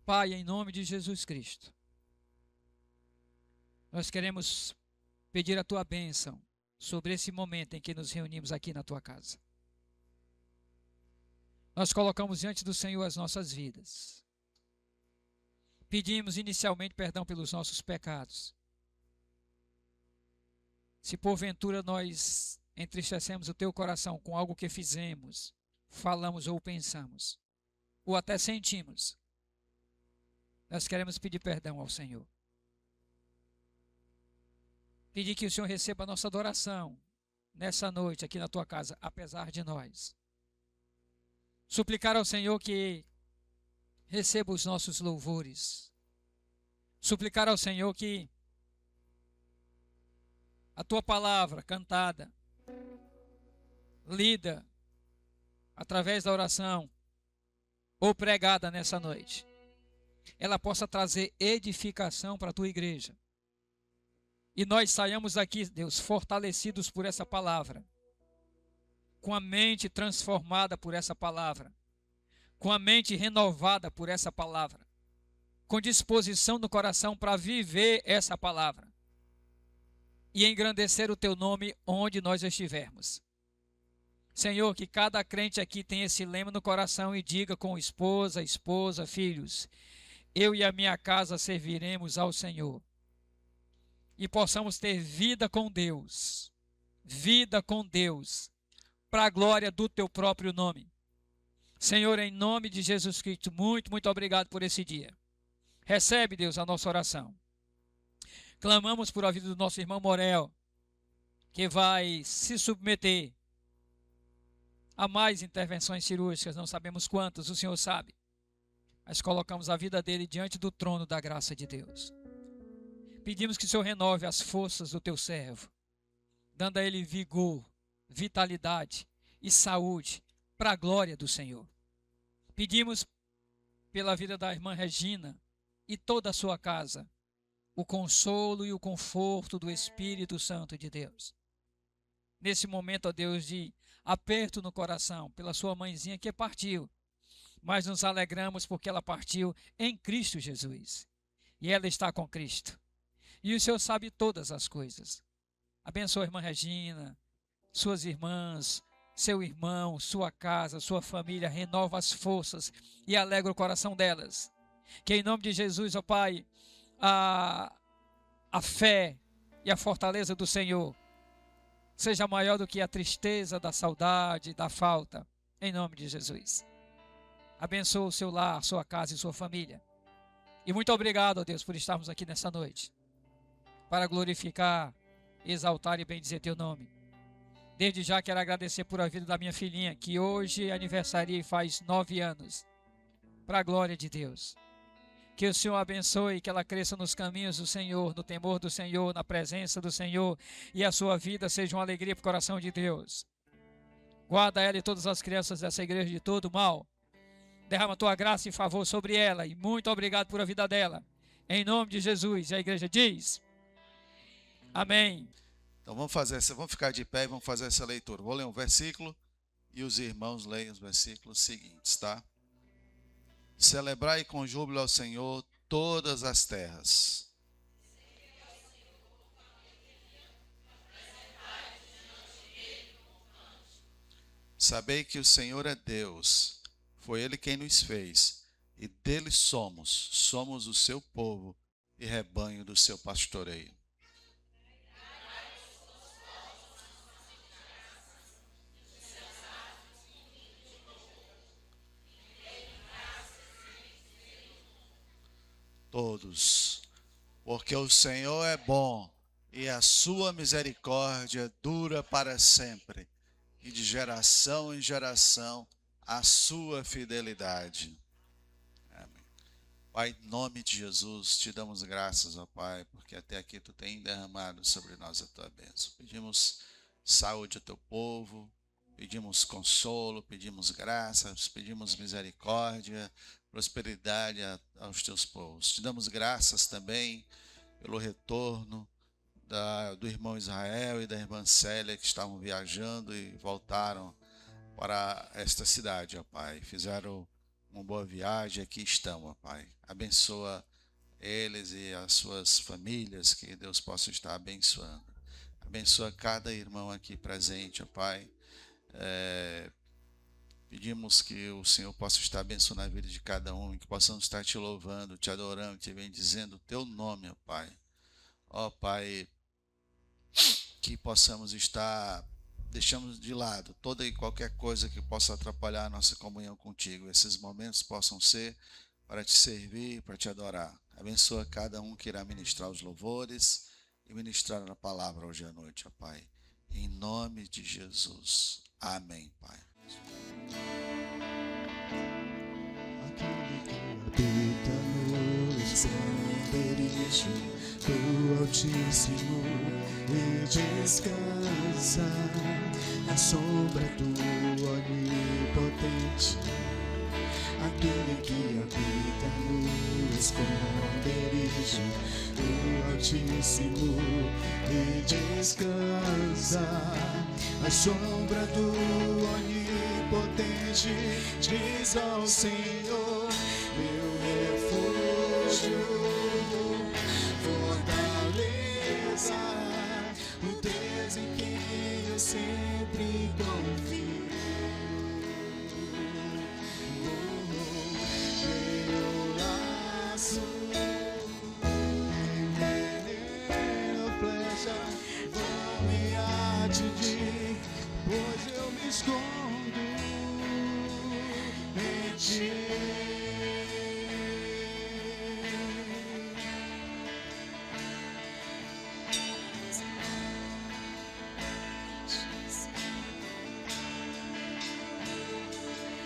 Pai, em nome de Jesus Cristo, nós queremos pedir a tua bênção sobre esse momento em que nos reunimos aqui na tua casa. Nós colocamos diante do Senhor as nossas vidas. Pedimos inicialmente perdão pelos nossos pecados. Se porventura nós entristecemos o teu coração com algo que fizemos, falamos ou pensamos, ou até sentimos, nós queremos pedir perdão ao Senhor. Pedir que o Senhor receba a nossa adoração nessa noite aqui na tua casa, apesar de nós. Suplicar ao Senhor que receba os nossos louvores. Suplicar ao Senhor que a tua palavra cantada, lida através da oração ou pregada nessa noite, ela possa trazer edificação para a tua igreja. E nós saiamos daqui, Deus, fortalecidos por essa palavra, com a mente transformada por essa palavra, com a mente renovada por essa palavra, com disposição no coração para viver essa palavra e engrandecer o teu nome onde nós estivermos. Senhor, que cada crente aqui tenha esse lema no coração e diga com esposa, filhos: eu e a minha casa serviremos ao Senhor. E possamos ter vida com Deus, para a glória do teu próprio nome. Senhor, em nome de Jesus Cristo, muito, muito obrigado por esse dia. Recebe, Deus, a nossa oração. Clamamos por a vida do nosso irmão Morel, que vai se submeter a mais intervenções cirúrgicas, não sabemos quantas, o Senhor sabe. Mas colocamos a vida dele diante do trono da graça de Deus. Pedimos que o Senhor renove as forças do teu servo, dando a ele vigor, vitalidade e saúde para a glória do Senhor. Pedimos pela vida da irmã Regina e toda a sua casa, o consolo e o conforto do Espírito Santo de Deus. Nesse momento, ó Deus, de aperto no coração pela sua mãezinha que partiu, mas nos alegramos porque ela partiu em Cristo Jesus. E ela está com Cristo. E o Senhor sabe todas as coisas. Abençoa a irmã Regina, suas irmãs, seu irmão, sua casa, sua família. Renova as forças e alegra o coração delas. Que em nome de Jesus, ó Pai, a fé e a fortaleza do Senhor seja maior do que a tristeza da saudade, da falta. Em nome de Jesus. Abençoa o seu lar, sua casa e sua família. E muito obrigado, ó Deus, por estarmos aqui nessa noite, para glorificar, exaltar e bendizer teu nome. Desde já quero agradecer por a vida da minha filhinha, que hoje aniversaria e faz 9 anos. Para a glória de Deus. Que o Senhor abençoe, que ela cresça nos caminhos do Senhor, no temor do Senhor, na presença do Senhor, e a sua vida seja uma alegria para o coração de Deus. Guarda ela e todas as crianças dessa igreja de todo mal. Derrama a tua graça e favor sobre ela, e muito obrigado por a vida dela. Em nome de Jesus, e a igreja diz: amém. Então vamos ficar de pé e vamos fazer essa leitura. Vou ler um versículo e os irmãos leiam os versículos seguintes, tá? Celebrai com júbilo ao Senhor todas as terras. Sabei que o Senhor é Deus, foi Ele quem nos fez, e dele somos o seu povo e rebanho do seu pastoreio. Todos, porque o Senhor é bom e a sua misericórdia dura para sempre, e de geração em geração a sua fidelidade. Amém. Pai, em nome de Jesus, te damos graças, ó Pai, porque até aqui tu tem derramado sobre nós a tua bênção. Pedimos saúde ao teu povo, pedimos consolo, pedimos graças, pedimos misericórdia, prosperidade aos teus povos. Te damos graças também pelo retorno do irmão Israel e da irmã Célia, que estavam viajando e voltaram para esta cidade, ó Pai. Fizeram uma boa viagem. Aqui estão, ó Pai. Abençoa eles e as suas famílias, que Deus possa estar abençoando. Abençoa cada irmão aqui presente, ó Pai. Pedimos que o Senhor possa estar abençoando a vida de cada um, que possamos estar te louvando, te adorando, te bendizendo o teu nome, ó Pai. Ó Pai, que possamos estar, deixamos de lado toda e qualquer coisa que possa atrapalhar a nossa comunhão contigo. Esses momentos possam ser para te servir, para te adorar. Abençoa cada um que irá ministrar os louvores e ministrar a palavra hoje à noite, ó Pai. Em nome de Jesus. Amém, Pai. Aquele que habita no esconderijo do Altíssimo e descansa à sombra do Onipotente. Aquele que habita no esconderijo do Altíssimo e descansa à sombra do Onipotente. Diz ao Senhor, meu refúgio, fortaleza, o Deus em quem eu sempre confio. Meu laço, veneno, flecha, vão me atingir, pois eu me escondo em ti.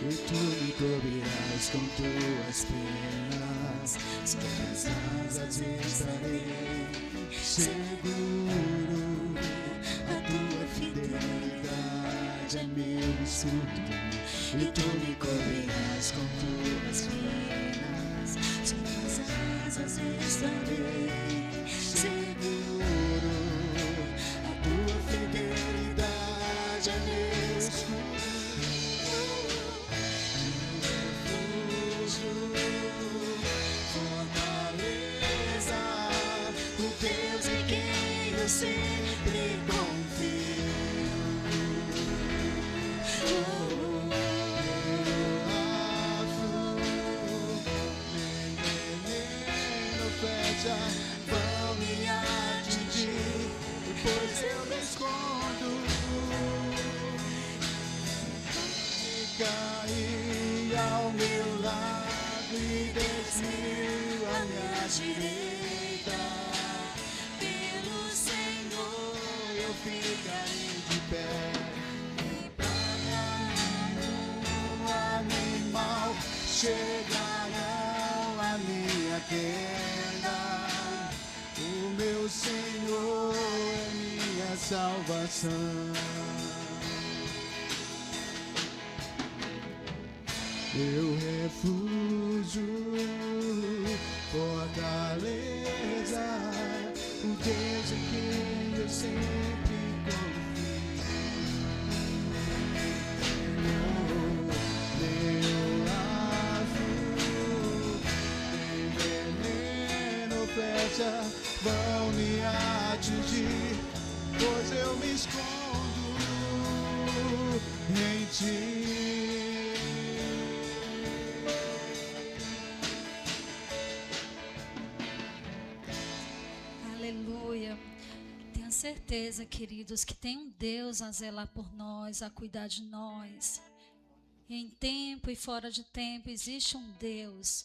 E tu me cobrirás com tuas penas, sobre as asas estarei seguro. A tua fidelidade é meu escudo. E tu me cobrirás com tuas penas, sobre as asas estarei seguro. A tua fidelidade é meu escudo. Fortaleza, o Deus em quem eu sempre confio. Veneno, flecha, vão me atingir, pois eu me escondo. Cair ao meu lado e 10.000 à minha direita, pelo Senhor eu ficarei de pé. E para nenhum animal chegarão à minha tenda. O meu Senhor é minha salvação. Meu refúgio, fortaleza, o Deus em quem eu sempre confio. Meu laço, veneno, flecha, vão me atingir, pois eu me escondo em ti. Aleluia. Tenho certeza, queridos, que tem um Deus a zelar por nós, a cuidar de nós. Em tempo e fora de tempo existe um Deus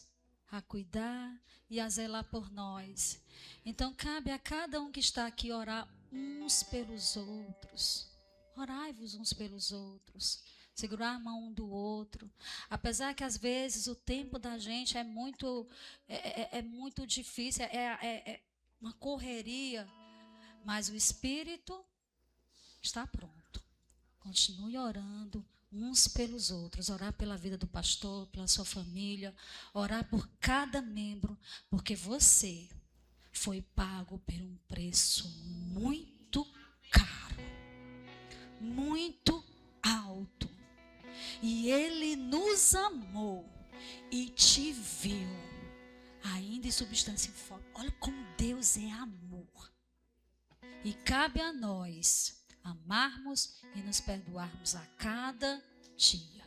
a cuidar e a zelar por nós. Então cabe a cada um que está aqui orar uns pelos outros. Orai-vos uns pelos outros. Segurar a mão um do outro. Apesar que às vezes o tempo da gente é muito difícil, é uma correria, mas o Espírito está pronto. Continue orando uns pelos outros, orar pela vida do pastor, pela sua família, orar por cada membro, porque você foi pago por um preço muito caro, muito alto. E Ele nos amou e te viu, ainda em substância informe. Olha como Deus é amor. E cabe a nós amarmos e nos perdoarmos a cada dia.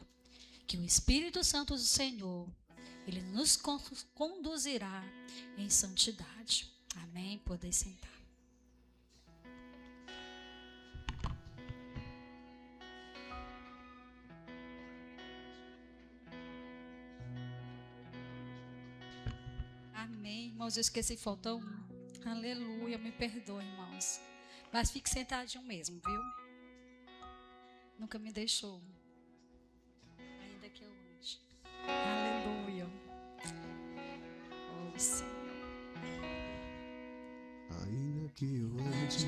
Que o Espírito Santo do Senhor, ele nos conduzirá em santidade. Amém? Podem sentar. Amém, irmãos. Eu esqueci, faltou um. Aleluia, me perdoe, irmãos. Mas fique sentadinho mesmo, viu? Nunca me deixou. Ainda que eu ande. Aleluia. Oh, Senhor. Ainda que eu ande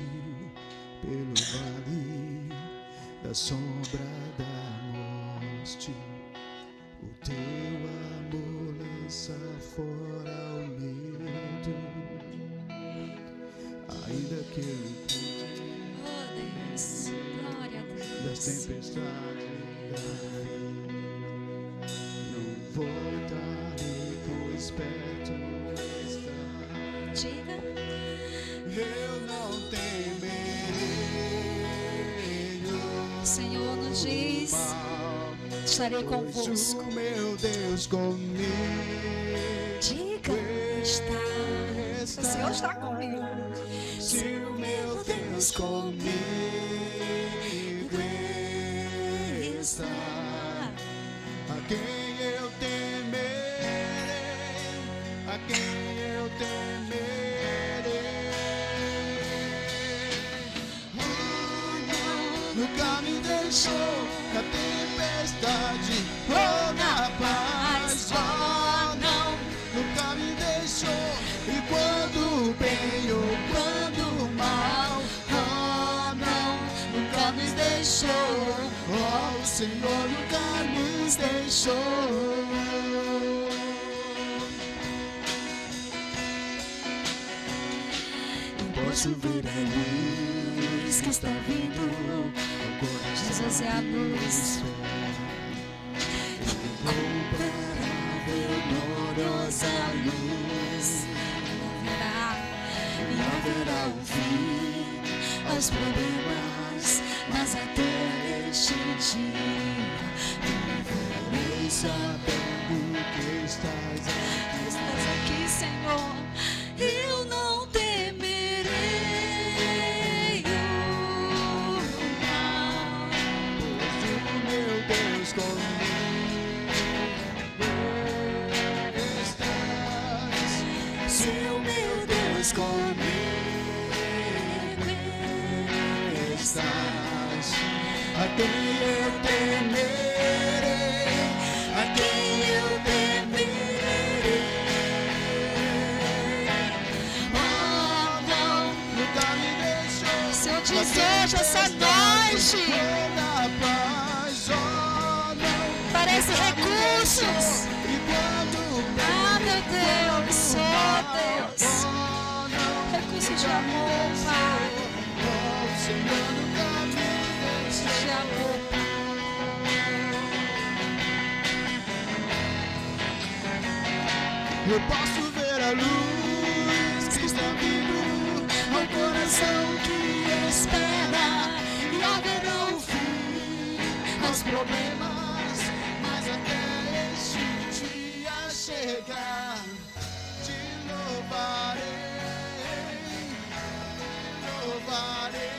pelo vale da sombra da morte, o teu amor lança fora o medo. Ainda que eu encontre Oh, Deus. Glória a das Deus. tempestades, não voltarei, pois perto está. Diga. Eu não temerei O Senhor nos diz: mal, estarei pois convosco. o meu Deus comigo Diga, está. O Senhor está comigo. Se o meu Deus comigo está, a quem eu temerei, a quem eu temerei. Nunca me deixou na tempestade ou na paz, oh não, nunca me deixou. E quando bem ou quando mal, oh não, nunca me deixou. Oh, o Senhor nunca nos deixou. Posso ver a luz que está vindo, Jesus é a luz. incomparável, gloriosa luz. Não Não haverá um fim aos problemas, mas até este dia viverei sabendo que estás aqui. estás aqui, Senhor. Eu não temerei o mal. Pois o meu Deus comigo estás. Se o meu Deus comigo estás, a quem eu temerei, a quem eu temerei. Oh, não, nunca me deixou. Se eu desejo essa noite, Toda paz, oh, não, parece recursos. e quando Ah, meu Deus, oh Deus. oh, não, Recursos de amor, Pai. oh, o Senhor nunca me deixou. De amor, Eu posso ver a luz que está vindo ao coração que espera, e haverá um fim aos problemas, mas até este dia chegar, te louvarei, te louvarei.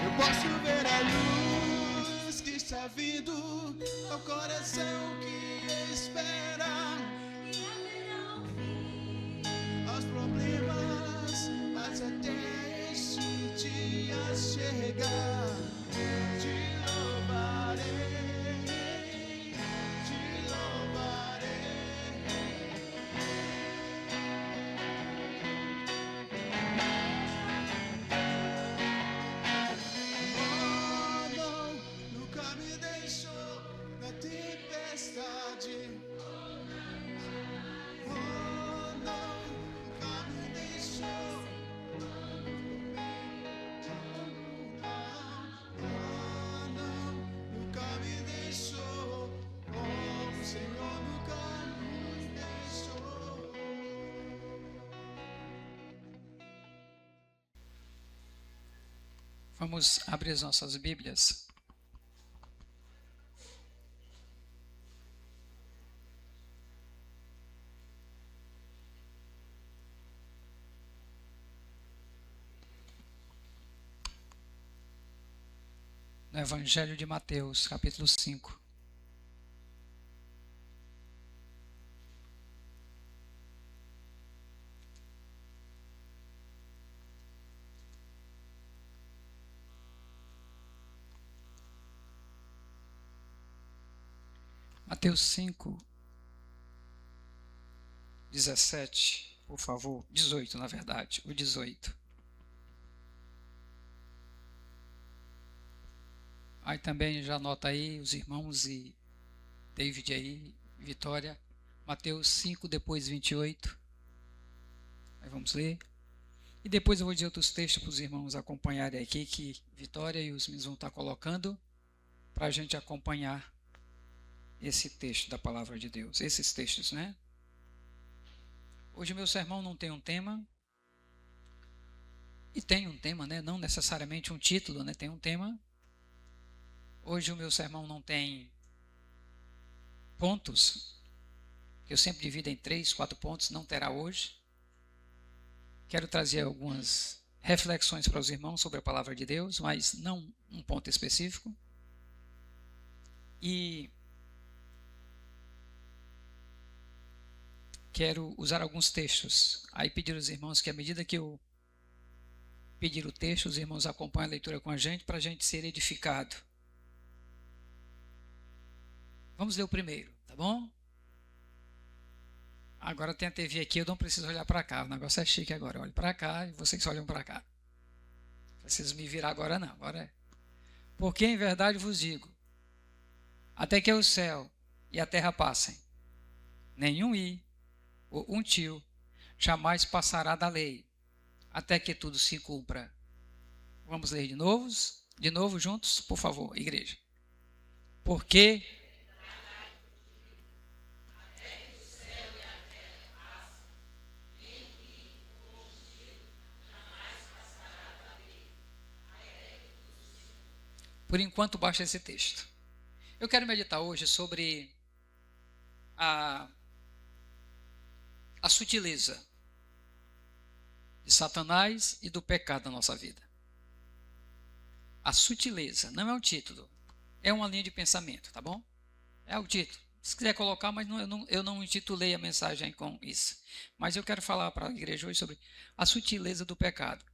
Eu posso ver a luz que está vindo ao coração que espera, aos problemas, mas até este dia chegar, te louvarei, te louvarei. Oh, não, nunca me deixou na tempestade. Oh, não, nunca me deixou. Vamos abrir as nossas Bíblias. No Evangelho de Mateus, capítulo 5. Mateus 5, 17, por favor. 18, na verdade, o 18. Aí também já anota aí os irmãos e David aí, Vitória. Mateus 5, depois 28. Aí vamos ler. E depois eu vou dizer outros textos para os irmãos acompanharem aqui, que Vitória e os meninos vão estar colocando, para a gente acompanhar esse texto da palavra de Deus. Esses textos, né? Hoje o meu sermão não tem um tema. E tem um tema, né? Não necessariamente um título, né? Tem um tema. Hoje o meu sermão não tem pontos. Eu sempre divido em 3, 4 pontos. Não terá hoje. Quero trazer algumas reflexões para os irmãos sobre a palavra de Deus, mas não um ponto específico. E quero usar alguns textos. Aí pedir aos irmãos que, à medida que eu pedir o texto, os irmãos acompanhem a leitura com a gente, para a gente ser edificado. Vamos ler o primeiro, tá bom? Agora tem a TV aqui, eu não preciso olhar para cá. O negócio é chique agora. Eu olho para cá e vocês olham para cá. Não preciso me virar agora não. Agora é. Porque em verdade vos digo, até que o céu e a terra passem, nenhum i ou um tio jamais passará da lei, até que tudo se cumpra. Vamos ler de novo juntos, por favor, igreja. Porque por enquanto baixa esse texto. Eu quero meditar hoje sobre a sutileza de Satanás e do pecado na nossa vida. A sutileza, não é um título, é uma linha de pensamento, tá bom? É o título. Se quiser colocar, mas eu não intitulei a mensagem com isso. Mas eu quero falar para a igreja hoje sobre a sutileza do pecado.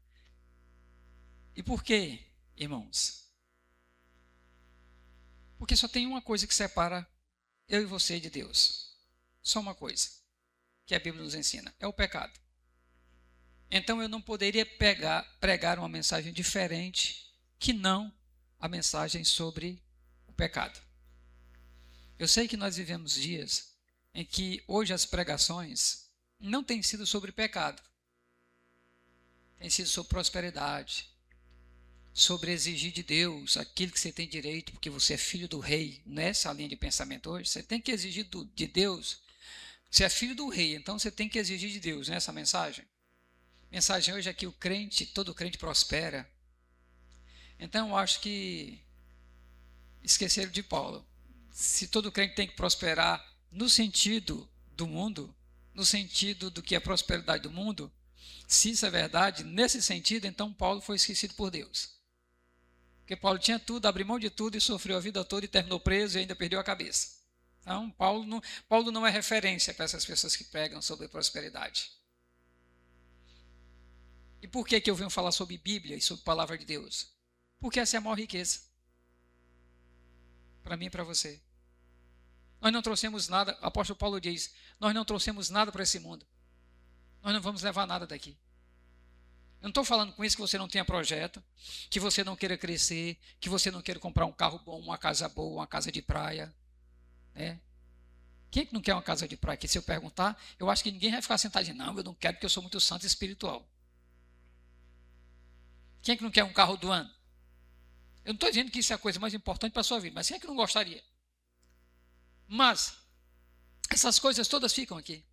E por quê, irmãos? Porque só tem uma coisa que separa eu e você de Deus. Só uma coisa que a Bíblia nos ensina, é o pecado. Então eu não poderia pregar uma mensagem diferente que não a mensagem sobre o pecado. Eu sei que nós vivemos dias em que hoje as pregações não têm sido sobre pecado. Tem sido sobre prosperidade, sobre exigir de Deus aquilo que você tem direito, porque você é filho do rei. Nessa linha de pensamento hoje, você tem que exigir de Deus. Você é filho do rei, então você tem que exigir de Deus, nessa mensagem. A mensagem hoje é que todo crente prospera. Então eu acho que esqueceram de Paulo. Se todo crente tem que prosperar no sentido do mundo, no sentido do que é a prosperidade do mundo, se isso é verdade, nesse sentido, então Paulo foi esquecido por Deus. Porque Paulo tinha tudo, abriu mão de tudo e sofreu a vida toda e terminou preso e ainda perdeu a cabeça. Então, Paulo não é referência para essas pessoas que pregam sobre prosperidade. E por que eu venho falar sobre Bíblia e sobre a palavra de Deus? Porque essa é a maior riqueza. Para mim e para você. Nós não trouxemos nada, o apóstolo Paulo diz, nós não trouxemos nada para esse mundo. Nós não vamos levar nada daqui. Eu não estou falando com isso que você não tenha projeto, que você não queira crescer, que você não queira comprar um carro bom, uma casa boa, uma casa de praia. Né? Quem é que não quer uma casa de praia? Que se eu perguntar, eu acho que ninguém vai ficar sentado e dizer, não, eu não quero porque eu sou muito santo e espiritual. Quem é que não quer um carro do ano? Eu não estou dizendo que isso é a coisa mais importante para a sua vida, mas quem é que não gostaria? Mas essas coisas todas ficam aqui.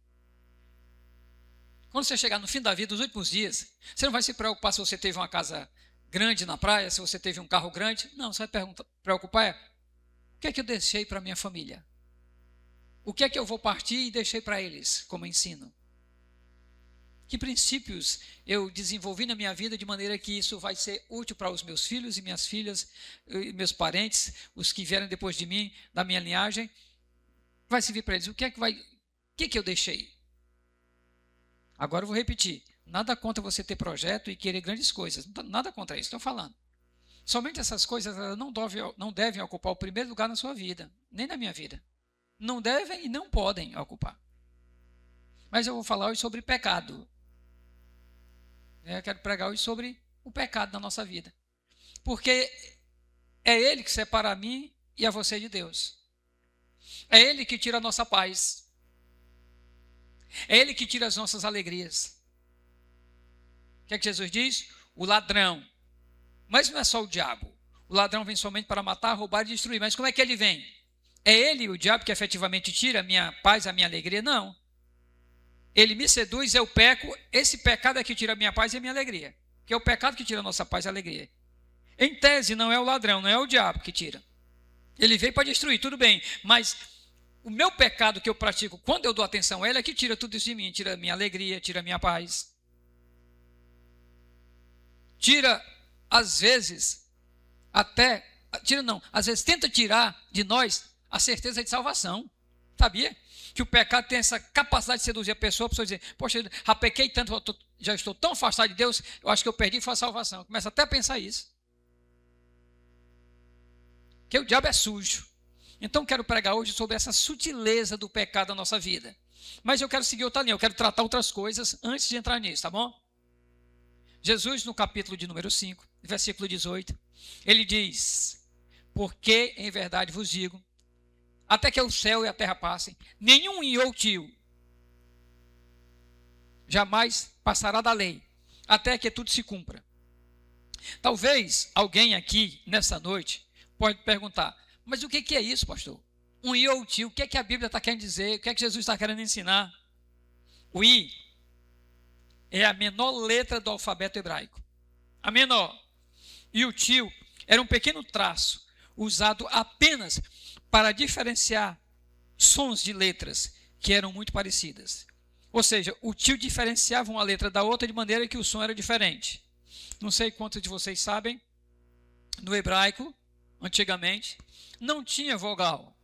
Quando você chegar no fim da vida, nos últimos dias, você não vai se preocupar se você teve uma casa grande na praia, se você teve um carro grande. Não, você vai preocupar o que é que eu deixei para minha família? O que é que eu vou partir e deixei para eles como ensino? Que princípios eu desenvolvi na minha vida de maneira que isso vai ser útil para os meus filhos e minhas filhas, meus parentes, os que vierem depois de mim, da minha linhagem, vai servir para eles. O que é que eu deixei? Agora eu vou repetir. Nada contra você ter projeto e querer grandes coisas. Nada contra isso, estou falando. Somente essas coisas elas não devem ocupar o primeiro lugar na sua vida, nem na minha vida. Não devem e não podem ocupar. Mas eu vou falar hoje sobre pecado. Eu quero pregar hoje sobre o pecado na nossa vida. Porque é ele que separa a mim e a você de Deus. É ele que tira a nossa paz. É ele que tira as nossas alegrias. O que é que Jesus diz? O ladrão. Mas não é só o diabo. O ladrão vem somente para matar, roubar e destruir. Mas como é que ele vem? É ele, o diabo, que efetivamente tira a minha paz, a minha alegria? Não. Ele me seduz, eu peco. Esse pecado é que tira a minha paz e a minha alegria. Que é o pecado que tira a nossa paz e a alegria. Em tese, não é o ladrão, não é o diabo que tira. Ele veio para destruir, tudo bem. Mas o meu pecado que eu pratico, quando eu dou atenção a ele, é que tira tudo isso de mim. Tira a minha alegria, tira a minha paz. Tira, às vezes, às vezes tenta tirar de nós a certeza de salvação. Sabia? Que o pecado tem essa capacidade de seduzir a pessoa dizer, poxa, já pequei tanto, já estou tão afastado de Deus, eu acho que eu perdi foi a salvação. Começa até a pensar isso. Que o diabo é sujo. Então quero pregar hoje sobre essa sutileza do pecado na nossa vida. Mas eu quero seguir outra linha, eu quero tratar outras coisas antes de entrar nisso, tá bom? Jesus, no capítulo de número 5, versículo 18, ele diz, porque em verdade vos digo, até que o céu e a terra passem, nenhum i ou tio jamais passará da lei, até que tudo se cumpra. Talvez alguém aqui, nessa noite, pode perguntar, mas o que é isso, pastor? Um i ou tio, o que é que a Bíblia está querendo dizer? O que é que Jesus está querendo ensinar? O i é a menor letra do alfabeto hebraico. A menor. E o tio era um pequeno traço usado apenas para diferenciar sons de letras que eram muito parecidas. Ou seja, o tio diferenciava uma letra da outra de maneira que o som era diferente. Não sei quantos de vocês sabem, no hebraico, antigamente, não tinha vogal.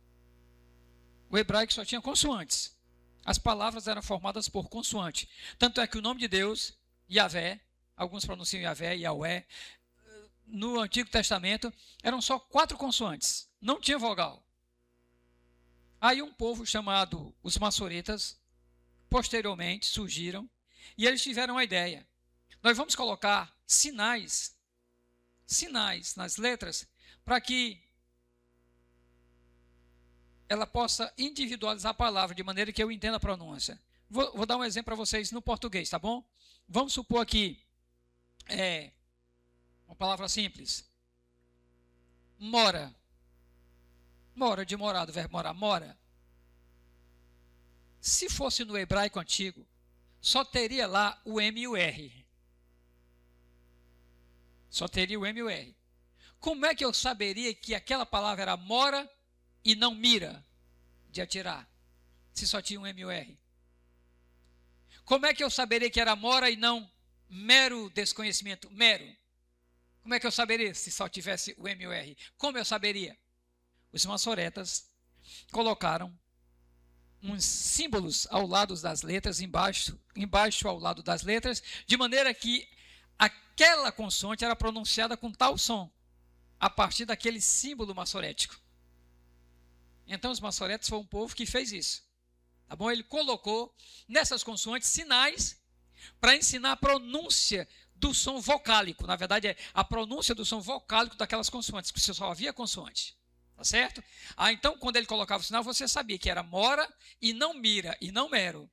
O hebraico só tinha consoantes. As palavras eram formadas por consoante. Tanto é que o nome de Deus, Yahvé, alguns pronunciam Yahvé, Yahweh, no Antigo Testamento, eram só 4 consoantes. Não tinha vogal. Aí um povo chamado os maçoretas, posteriormente surgiram, e eles tiveram a ideia. Nós vamos colocar sinais nas letras, para que ela possa individualizar a palavra, de maneira que eu entenda a pronúncia. Vou dar um exemplo para vocês no português, tá bom? Vamos supor aqui, uma palavra simples. Mora. Mora, de morar, do verbo morar. Mora. Se fosse no hebraico antigo, só teria lá o M e o R. Só teria o M e o R. Como é que eu saberia que aquela palavra era mora e não mira de atirar, se só tinha um M e o R? Como é que eu saberia que era mora e não mero desconhecimento? Mero. Como é que eu saberia se só tivesse o M e o R? Como eu saberia? Os maçoretas colocaram uns símbolos ao lado das letras, embaixo ao lado das letras, de maneira que aquela consoante era pronunciada com tal som, a partir daquele símbolo maçorético. Então os maçoretas foi um povo que fez isso. Tá bom? Ele colocou nessas consoantes sinais para ensinar a pronúncia do som vocálico. Na verdade, é a pronúncia do som vocálico daquelas consoantes, porque só havia consoante. Tá certo? Então, quando ele colocava o sinal, você sabia que era mora e não mira, e não mero,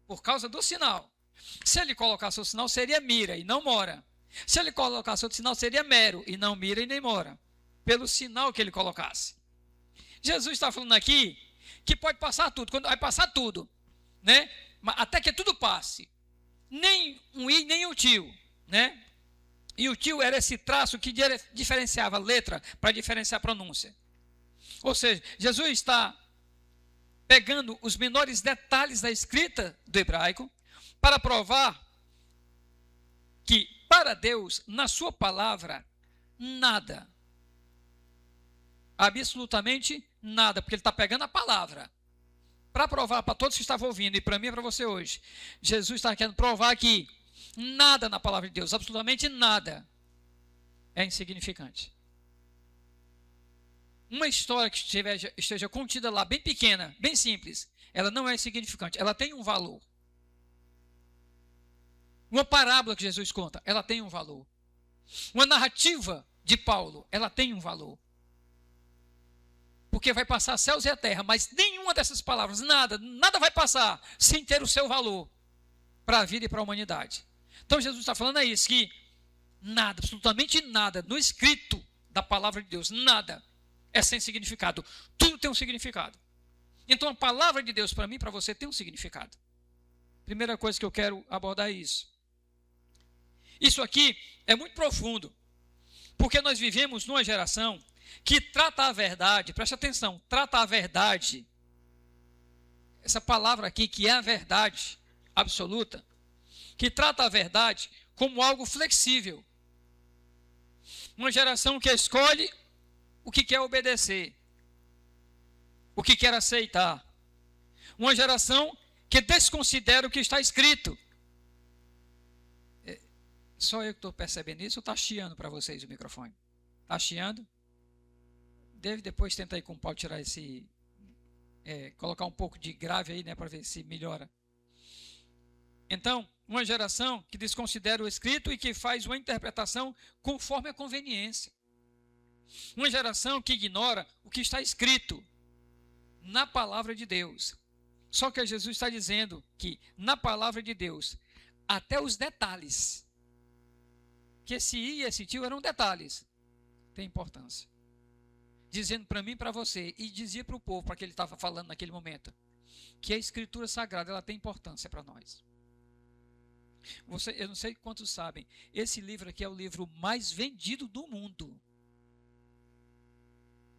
por causa do sinal. Se ele colocasse o sinal, seria mira e não mora. Se ele colocasse outro sinal, seria mero e não mira e nem mora, pelo sinal que ele colocasse. Jesus está falando aqui que pode passar tudo, quando vai passar tudo, né? Até que tudo passe. Nem um i, nem um tio, né? E o tio era esse traço que diferenciava a letra para diferenciar a pronúncia. Ou seja, Jesus está pegando os menores detalhes da escrita do hebraico para provar que, para Deus, na sua palavra, nada, absolutamente nada, porque ele está pegando a palavra. Para provar para todos que estavam ouvindo, e para mim e para você hoje, Jesus está querendo provar que nada na palavra de Deus, absolutamente nada, é insignificante. Uma história que esteja contida lá, bem pequena, bem simples, ela não é insignificante, ela tem um valor. Uma parábola que Jesus conta, ela tem um valor. Uma narrativa de Paulo, ela tem um valor. Porque vai passar céus e a terra, mas nenhuma dessas palavras, nada vai passar sem ter o seu valor para a vida e para a humanidade. Então Jesus está falando isso, que nada, absolutamente nada, no escrito da palavra de Deus, nada é sem significado. Tudo tem um significado. Então a palavra de Deus para mim e para você tem um significado. Primeira coisa que eu quero abordar é isso. Isso aqui é muito profundo, porque nós vivemos numa geração que trata a verdade, preste atenção, trata a verdade, essa palavra aqui que é a verdade absoluta, que trata a verdade como algo flexível. Uma geração que escolhe o que quer obedecer, o que quer aceitar. Uma geração que desconsidera o que está escrito. Só eu que estou percebendo isso ou está chiando para vocês o microfone? Está chiando? Deve depois tentar aí com o pau tirar esse... colocar um pouco de grave aí, né, para ver se melhora. Então, uma geração que desconsidera o escrito e que faz uma interpretação conforme a conveniência. Uma geração que ignora o que está escrito na palavra de Deus. Só que Jesus está dizendo que na palavra de Deus, até os detalhes, que esse i e esse tio eram detalhes, tem importância. Dizendo para mim e para você, e dizia para o povo, para que ele estava falando naquele momento, que a escritura sagrada ela tem importância para nós. Eu não sei quantos sabem, esse livro aqui é o livro mais vendido do mundo.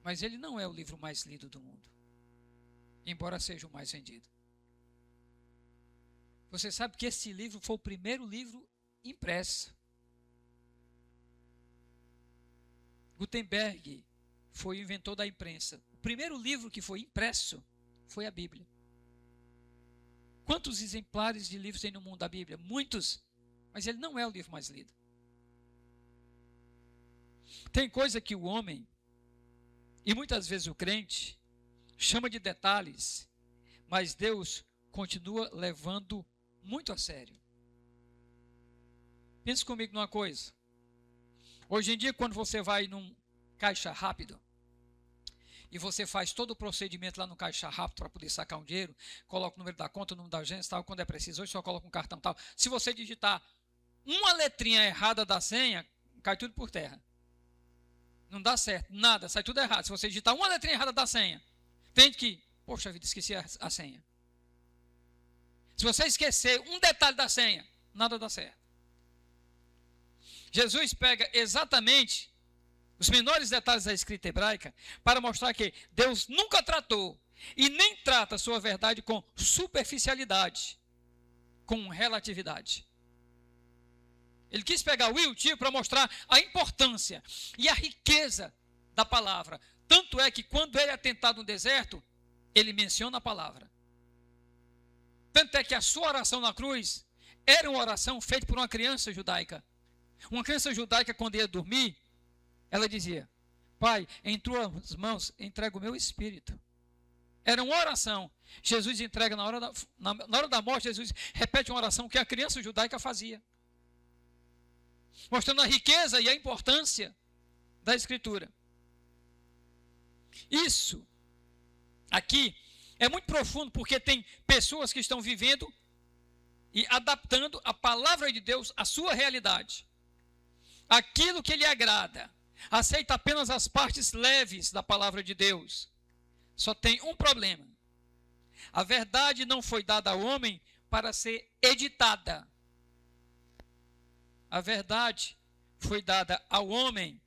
Mas ele não é o livro mais lido do mundo, embora seja o mais vendido. Você sabe que esse livro foi o primeiro livro impresso. Gutenberg foi o inventor da imprensa. O primeiro livro que foi impresso foi a Bíblia. Quantos exemplares de livros tem no mundo da Bíblia? Muitos, mas ele não é o livro mais lido. Tem coisa que o homem, e muitas vezes o crente, chama de detalhes, mas Deus continua levando muito a sério. Pense comigo numa coisa. Hoje em dia, quando você vai num caixa rápido, e você faz todo o procedimento lá no caixa rápido para poder sacar um dinheiro, coloca o número da conta, o número da agência, tal, quando é preciso, hoje só coloca um cartão tal. Se você digitar uma letrinha errada da senha, cai tudo por terra. Não dá certo, nada, sai tudo errado. Se você digitar uma letrinha errada da senha, tem que, poxa vida, esqueci a senha. Se você esquecer um detalhe da senha, nada dá certo. Jesus pega exatamente os menores detalhes da escrita hebraica para mostrar que Deus nunca tratou e nem trata a sua verdade com superficialidade, com relatividade. Ele quis pegar o i e o tio para mostrar a importância e a riqueza da palavra. Tanto é que quando ele é tentado no deserto, ele menciona a palavra. Tanto é que a sua oração na cruz era uma oração feita por uma criança judaica. Uma criança judaica, quando ia dormir, ela dizia: Pai, em tuas mãos entrego o meu espírito. Era uma oração. Jesus entrega na hora da morte, Jesus repete uma oração que a criança judaica fazia, mostrando a riqueza e a importância da Escritura. Isso aqui é muito profundo, porque tem pessoas que estão vivendo e adaptando a palavra de Deus à sua realidade. Aquilo que lhe agrada, aceita apenas as partes leves da palavra de Deus. Só tem um problema: a verdade não foi dada ao homem para ser editada. A verdade foi dada ao homem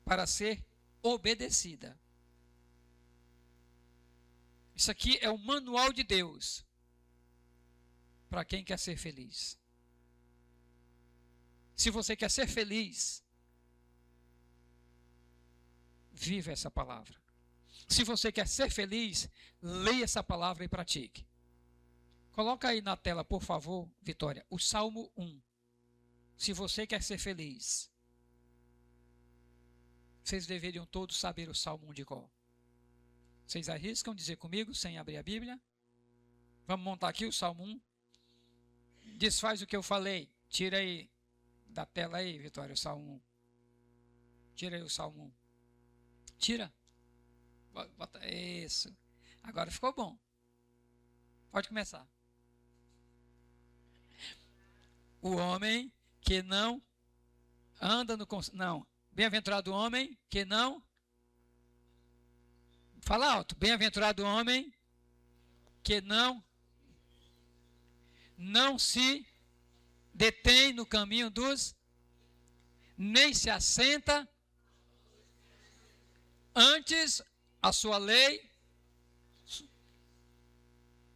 para ser obedecida. Isso aqui é o manual de Deus para quem quer ser feliz. Se você quer ser feliz, viva essa palavra. Se você quer ser feliz, leia essa palavra e pratique. Coloca aí na tela, por favor, Vitória, o Salmo 1. Se você quer ser feliz, vocês deveriam todos saber o Salmo 1 de cor. Vocês arriscam dizer comigo, sem abrir a Bíblia? Vamos montar aqui o Salmo 1. Desfaz o que eu falei. Tira aí da tela aí, Vitória, o Salmo 1. Tira aí o Salmo 1. Tira. Bota, isso. Agora ficou bom. Pode começar. O homem que não anda no... Não. Bem-aventurado o homem que não... Fala alto. Bem-aventurado o homem que não se detém no caminho dos... Nem se assenta... Antes a sua lei,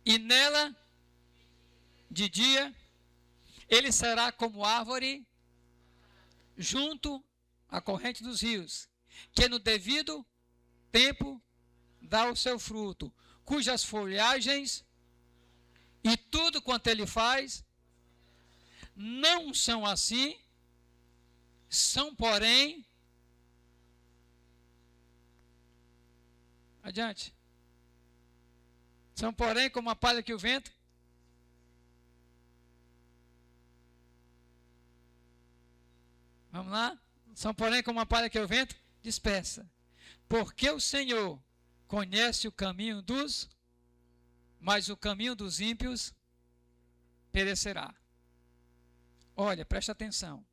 e nela, de dia, ele será como árvore junto à corrente dos rios, que no devido tempo dá o seu fruto, cujas folhagens e tudo quanto ele faz não são assim, são, porém, adiante. São, porém, como a palha que o vento. Vamos lá? São, porém, como a palha que o vento dispersa. Porque o Senhor conhece o caminho dos, mas o caminho dos ímpios perecerá. Olha, presta atenção.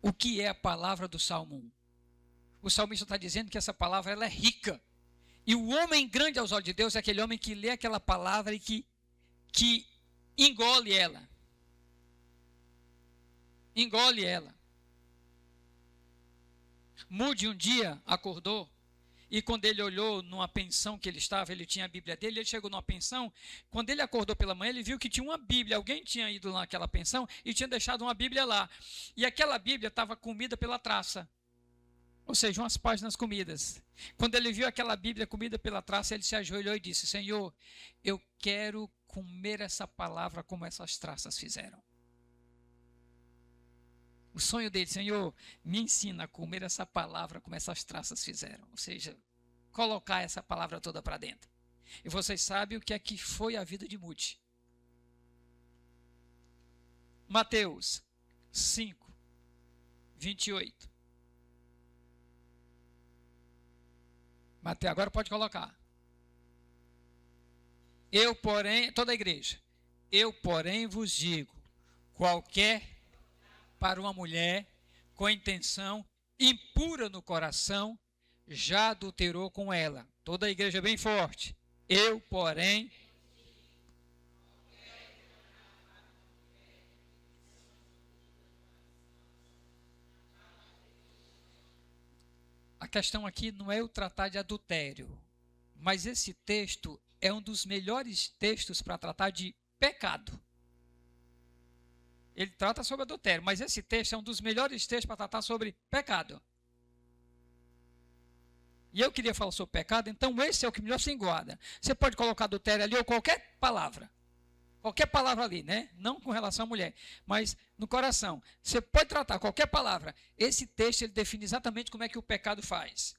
O que é a palavra do Salmo 1? O salmista está dizendo que essa palavra ela é rica. E o homem grande aos olhos de Deus é aquele homem que lê aquela palavra e que engole ela. Engole ela. Mude um dia acordou e quando ele olhou numa pensão que ele estava, ele tinha a Bíblia dele, ele chegou numa pensão, quando ele acordou pela manhã, ele viu que tinha uma Bíblia, alguém tinha ido naquela pensão e tinha deixado uma Bíblia lá. E aquela Bíblia estava comida pela traça. Ou seja, umas páginas comidas. Quando ele viu aquela Bíblia comida pela traça, ele se ajoelhou e disse: Senhor, eu quero comer essa palavra como essas traças fizeram. O sonho dele: Senhor, me ensina a comer essa palavra como essas traças fizeram. Ou seja, colocar essa palavra toda para dentro. E vocês sabem o que é que foi a vida de Mude. Mateus 5, 28. Mateus, agora pode colocar. Eu, porém, toda a igreja, eu, porém, vos digo, qualquer para uma mulher com intenção impura no coração, já adulterou com ela. Toda a igreja bem forte. Eu, porém, a questão aqui não é o tratar de adultério, mas esse texto é um dos melhores textos para tratar de pecado. Ele trata sobre adultério, mas esse texto é um dos melhores textos para tratar sobre pecado. E eu queria falar sobre pecado, então esse é o que melhor se enguarda. Você pode colocar adultério ali ou qualquer palavra ali, né? Não com relação à mulher, mas no coração. Você pode tratar qualquer palavra. Esse texto ele define exatamente como é que o pecado faz.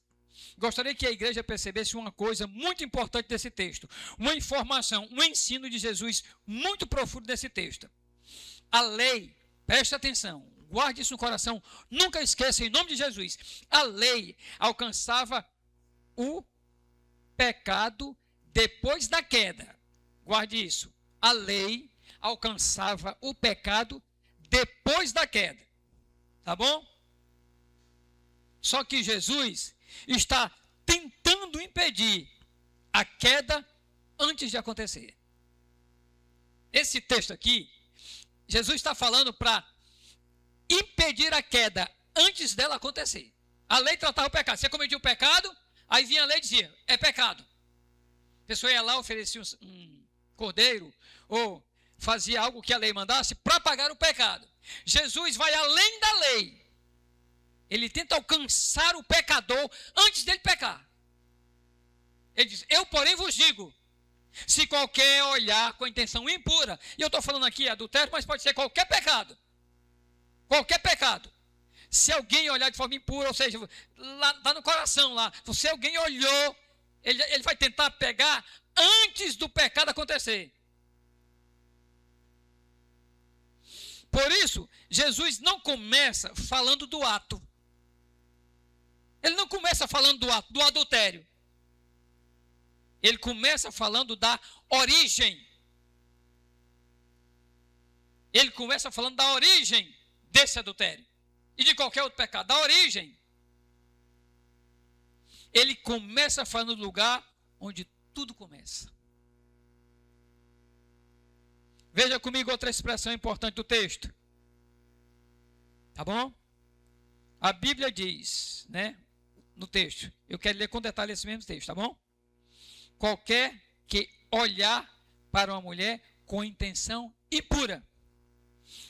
Gostaria que a igreja percebesse uma coisa muito importante desse texto, uma informação, um ensino de Jesus muito profundo desse texto. A lei, preste atenção, guarde isso no coração, nunca esqueça, em nome de Jesus, a lei alcançava o pecado depois da queda. Guarde isso. A lei alcançava o pecado depois da queda. Tá bom? Só que Jesus está tentando impedir a queda antes de acontecer. Esse texto aqui, Jesus está falando para impedir a queda antes dela acontecer. A lei tratava o pecado. Você cometia o pecado, aí vinha a lei e dizia, é pecado. A pessoa ia lá, oferecia um cordeiro, ou fazia algo que a lei mandasse para pagar o pecado. Jesus vai além da lei. Ele tenta alcançar o pecador antes dele pecar. Ele diz, eu porém vos digo, se qualquer olhar com intenção impura, e eu estou falando aqui adultério, mas pode ser qualquer pecado. Qualquer pecado. Se alguém olhar de forma impura, ou seja, lá está no coração lá, se alguém olhou, ele vai tentar pegar antes do pecado acontecer. Por isso, Jesus não começa falando do ato. Ele não começa falando do ato, do adultério. Ele começa falando da origem. Ele começa falando da origem desse adultério. E de qualquer outro pecado, da origem. Ele começa falando do lugar onde tudo começa. Veja comigo outra expressão importante do texto. Tá bom? A Bíblia diz, né, no texto, eu quero ler com detalhe esse mesmo texto, tá bom? Qualquer que olhar para uma mulher com intenção impura.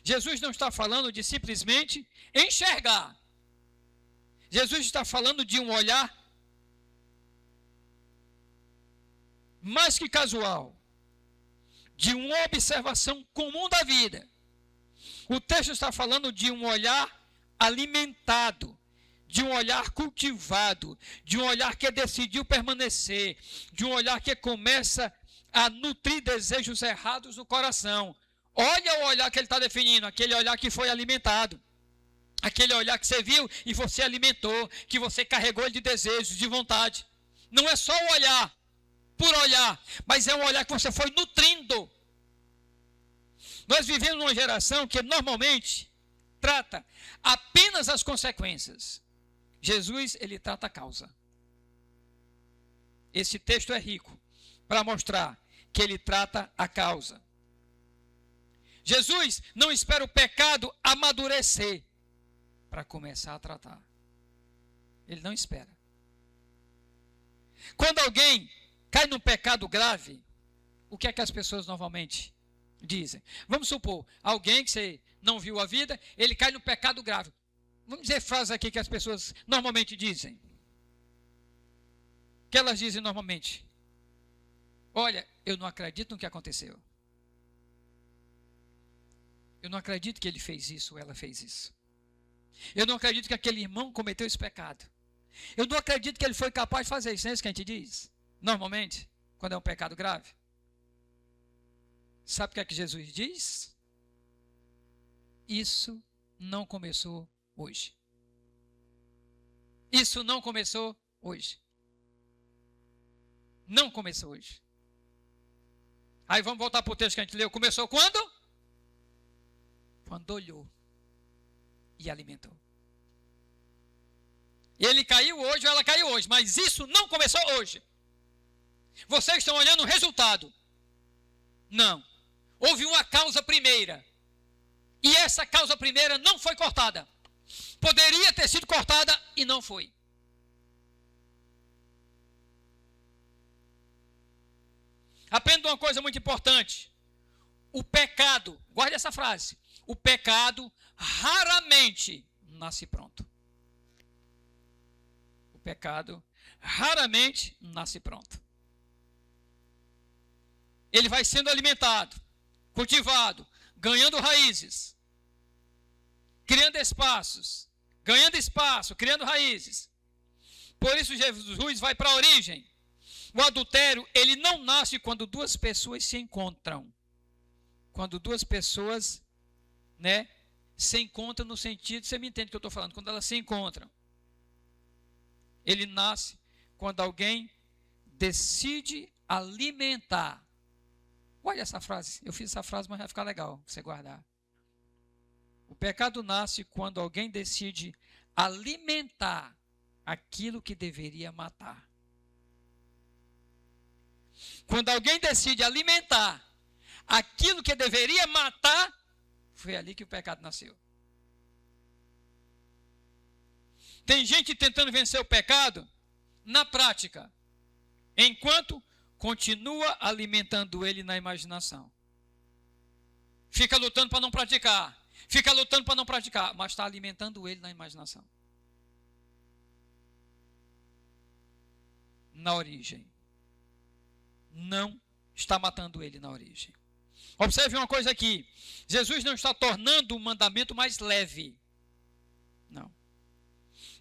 Jesus não está falando de simplesmente enxergar. Jesus está falando de um olhar mais que casual, de uma observação comum da vida. O texto está falando de um olhar alimentado, de um olhar cultivado, de um olhar que decidiu permanecer, de um olhar que começa a nutrir desejos errados no coração. Olha o olhar que ele está definindo, aquele olhar que foi alimentado. Aquele olhar que você viu e você alimentou, que você carregou ele de desejos, de vontade. Não é só o olhar, por olhar, mas é um olhar que você foi nutrindo. Nós vivemos numa geração que normalmente trata apenas as consequências. Jesus, ele trata a causa. Esse texto é rico para mostrar que ele trata a causa. Jesus não espera o pecado amadurecer para começar a tratar. Ele não espera. Quando alguém cai num pecado grave, o que é que as pessoas normalmente dizem? Vamos supor, alguém que você não viu a vida, ele cai no pecado grave. Vamos dizer frases aqui que as pessoas normalmente dizem. O que elas dizem normalmente? Olha, eu não acredito no que aconteceu. Eu não acredito que ele fez isso ou ela fez isso. Eu não acredito que aquele irmão cometeu esse pecado. Eu não acredito que ele foi capaz de fazer isso. Não é isso que a gente diz? Normalmente, quando é um pecado grave. Sabe o que é que Jesus diz? Isso não começou hoje. Isso não começou hoje. Não começou hoje. Aí vamos voltar para o texto que a gente leu. Começou quando? Quando olhou e alimentou. Ele caiu hoje ou ela caiu hoje, mas isso não começou hoje. Vocês estão olhando o resultado. Não. Houve uma causa primeira. E essa causa primeira não foi cortada. Poderia ter sido cortada e não foi. Aprenda uma coisa muito importante. O pecado, guarde essa frase. O pecado raramente nasce pronto. O pecado raramente nasce pronto. Ele vai sendo alimentado, cultivado, ganhando raízes, criando espaços, ganhando espaço, criando raízes. Por isso Jesus vai para a origem. O adultério, ele não nasce quando duas pessoas se encontram. Quando duas pessoas, né, se encontram no sentido, você me entende o que eu estou falando, quando elas se encontram. Ele nasce quando alguém decide alimentar. Olha essa frase, eu fiz essa frase, mas vai ficar legal você guardar. O pecado nasce quando alguém decide alimentar aquilo que deveria matar. Quando alguém decide alimentar aquilo que deveria matar, foi ali que o pecado nasceu. Tem gente tentando vencer o pecado na prática, enquanto continua alimentando ele na imaginação. Fica lutando para não praticar. Fica lutando para não praticar, mas está alimentando ele na imaginação. Na origem. Não está matando ele na origem. Observe uma coisa aqui. Jesus não está tornando o mandamento mais leve. Não.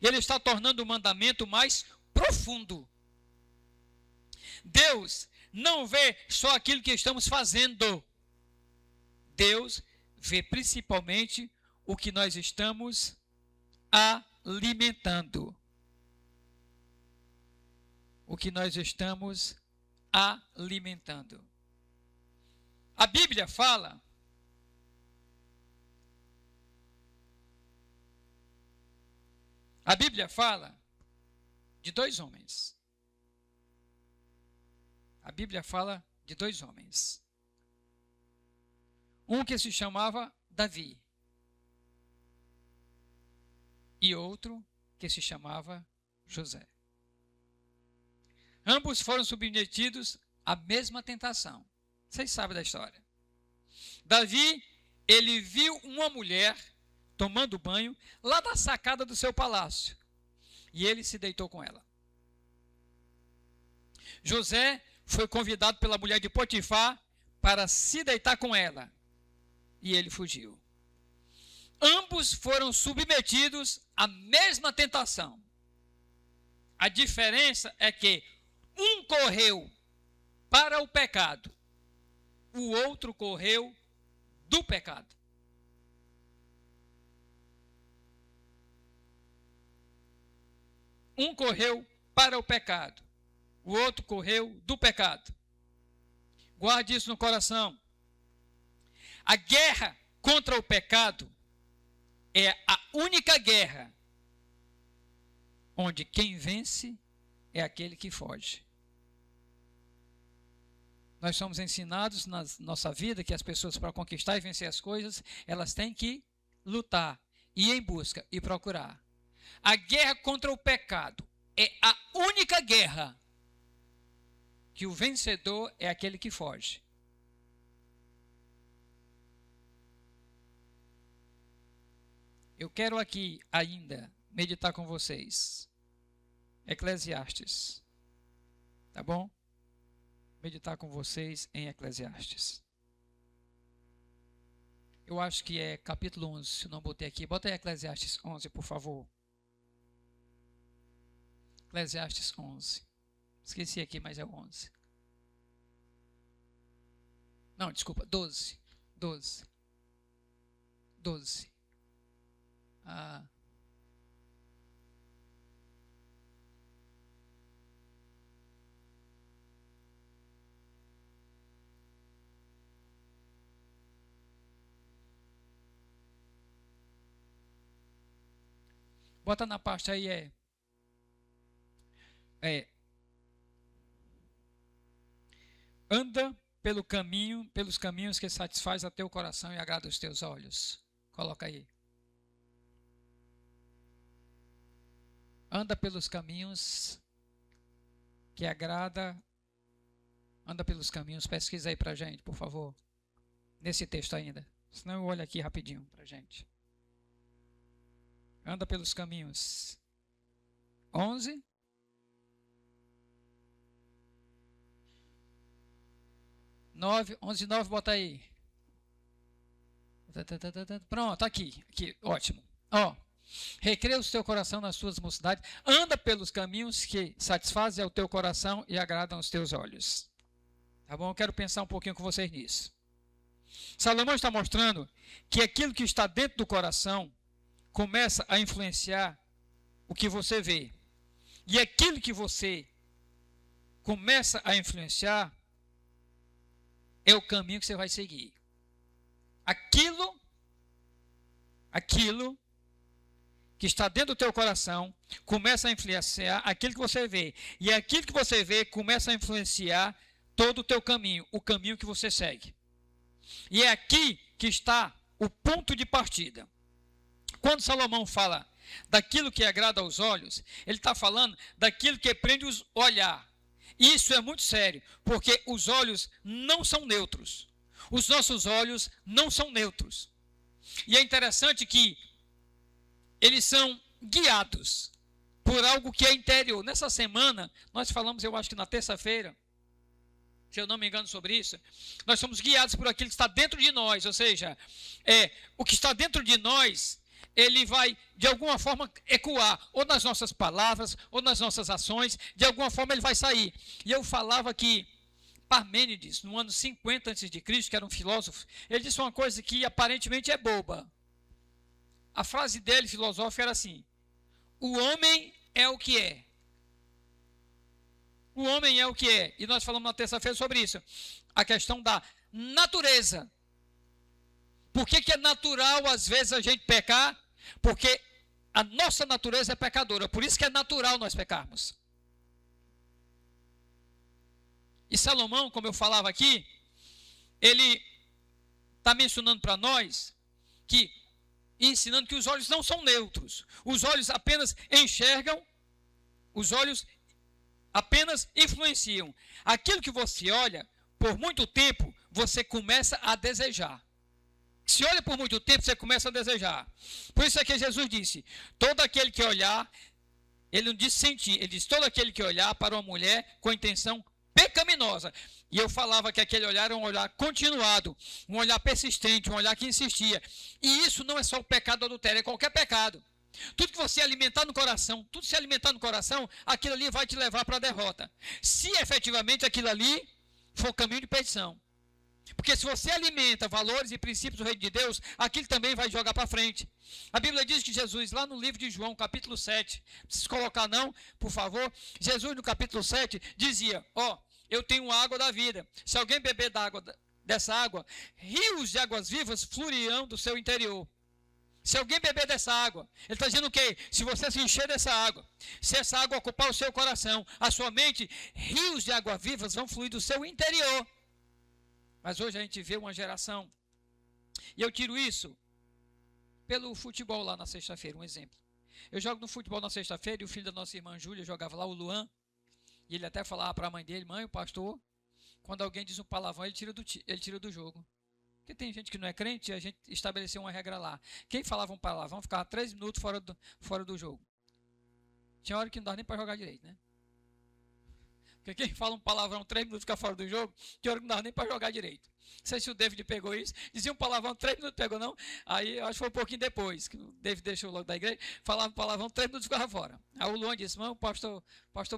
Ele está tornando o mandamento mais profundo. Deus não vê só aquilo que estamos fazendo. Deus vê principalmente o que nós estamos alimentando. O que nós estamos alimentando. A Bíblia fala de dois homens. A Bíblia fala de dois homens. Um que se chamava Davi e outro que se chamava José. Ambos foram submetidos à mesma tentação. Vocês sabem da história. Davi, ele viu uma mulher tomando banho lá da sacada do seu palácio e ele se deitou com ela. José foi convidado pela mulher de Potifar para se deitar com ela e ele fugiu. Ambos foram submetidos à mesma tentação. A diferença é que um correu para o pecado, o outro correu do pecado. Um correu para o pecado, o outro correu do pecado. Guarde isso no coração. A guerra contra o pecado é a única guerra onde quem vence é aquele que foge. Nós somos ensinados na nossa vida que as pessoas, para conquistar e vencer as coisas, elas têm que lutar, ir em busca e procurar. A guerra contra o pecado é a única guerra que o vencedor é aquele que foge. Eu quero aqui ainda meditar com vocês. Eclesiastes. Tá bom? Meditar com vocês em Eclesiastes. Eu acho que é capítulo 11, se não botei aqui. Bota aí Eclesiastes 11, por favor. Eclesiastes 11. Esqueci aqui, mas é 11. Não, desculpa, 12. 12. 12. Bota na pasta aí, anda pelos caminhos que satisfaz a teu coração e agrada os teus olhos. Coloca aí. Anda pelos caminhos que agrada. Anda pelos caminhos. Pesquisa aí pra gente, por favor. Nesse texto ainda. Senão eu olho aqui rapidinho pra gente. Anda pelos caminhos. 11. Nove, 11, 9, bota aí. Pronto, aqui, ótimo. Recreia o teu coração nas tuas mocidades. Anda pelos caminhos que satisfazem o teu coração e agradam os teus olhos. Tá bom? Eu quero pensar um pouquinho com vocês nisso. Salomão está mostrando que aquilo que está dentro do coração começa a influenciar o que você vê. E aquilo que você começa a influenciar é o caminho que você vai seguir. Aquilo que está dentro do teu coração começa a influenciar aquilo que você vê. E aquilo que você vê começa a influenciar todo o teu caminho, o caminho que você segue. E é aqui que está o ponto de partida. Quando Salomão fala daquilo que agrada aos olhos, ele está falando daquilo que prende o olhar. Isso é muito sério, porque os olhos não são neutros. Os nossos olhos não são neutros. E é interessante que eles são guiados por algo que é interior. Nessa semana, nós falamos, eu acho que na terça-feira, se eu não me engano sobre isso, nós somos guiados por aquilo que está dentro de nós, ou seja, o que está dentro de nós, ele vai, de alguma forma, ecoar, ou nas nossas palavras, ou nas nossas ações, de alguma forma ele vai sair. E eu falava que Parmênides, no ano 50 a.C., que era um filósofo, ele disse uma coisa que aparentemente é boba. A frase dele, filosófica, era assim: o homem é o que é. O homem é o que é. E nós falamos na terça-feira sobre isso. A questão da natureza. Por que é natural, às vezes, a gente pecar? Porque a nossa natureza é pecadora. Por isso que é natural nós pecarmos. E Salomão, como eu falava aqui, ele está mencionando para nós que, ensinando que os olhos não são neutros. Os olhos apenas enxergam, os olhos apenas influenciam. Aquilo que você olha, por muito tempo, você começa a desejar. Se olha por muito tempo, você começa a desejar. Por isso é que Jesus disse, todo aquele que olhar, ele não disse sentir, ele disse, todo aquele que olhar para uma mulher com intenção pecaminosa. E eu falava que aquele olhar era um olhar continuado, um olhar persistente, um olhar que insistia. E isso não é só o pecado do adultério, é qualquer pecado. Tudo que você alimentar no coração, tudo se alimentar no coração, aquilo ali vai te levar para a derrota. Se efetivamente aquilo ali for caminho de perdição. Porque se você alimenta valores e princípios do reino de Deus, aquilo também vai jogar para frente. A Bíblia diz que Jesus, lá no livro de João, capítulo 7, não precisa colocar não, por favor, Jesus no capítulo 7 dizia, eu tenho a água da vida. Se alguém beber dessa água, rios de águas vivas fluirão do seu interior. Se alguém beber dessa água, ele está dizendo o quê? Se você se encher dessa água, se essa água ocupar o seu coração, a sua mente, rios de água vivas vão fluir do seu interior. Mas hoje a gente vê uma geração, e eu tiro isso pelo futebol lá na sexta-feira, um exemplo. Eu jogo no futebol na sexta-feira e o filho da nossa irmã Júlia jogava lá, o Luan, e ele até falava para a mãe dele, mãe, o pastor, quando alguém diz um palavrão, ele tira do jogo. Porque tem gente que não é crente e a gente estabeleceu uma regra lá. Quem falava um palavrão ficava 3 minutos fora do jogo. Tinha hora que não dava nem para jogar direito, né? Porque quem fala um palavrão 3 minutos fica fora do jogo, tinha hora que não dava nem para jogar direito. Não sei se o David pegou isso. Dizia um palavrão 3 minutos, pegou não. Aí eu acho que foi um pouquinho depois, que o David deixou logo da igreja, falava um palavrão 3 minutos ficava fora. Aí o Luan disse, mano, pastor,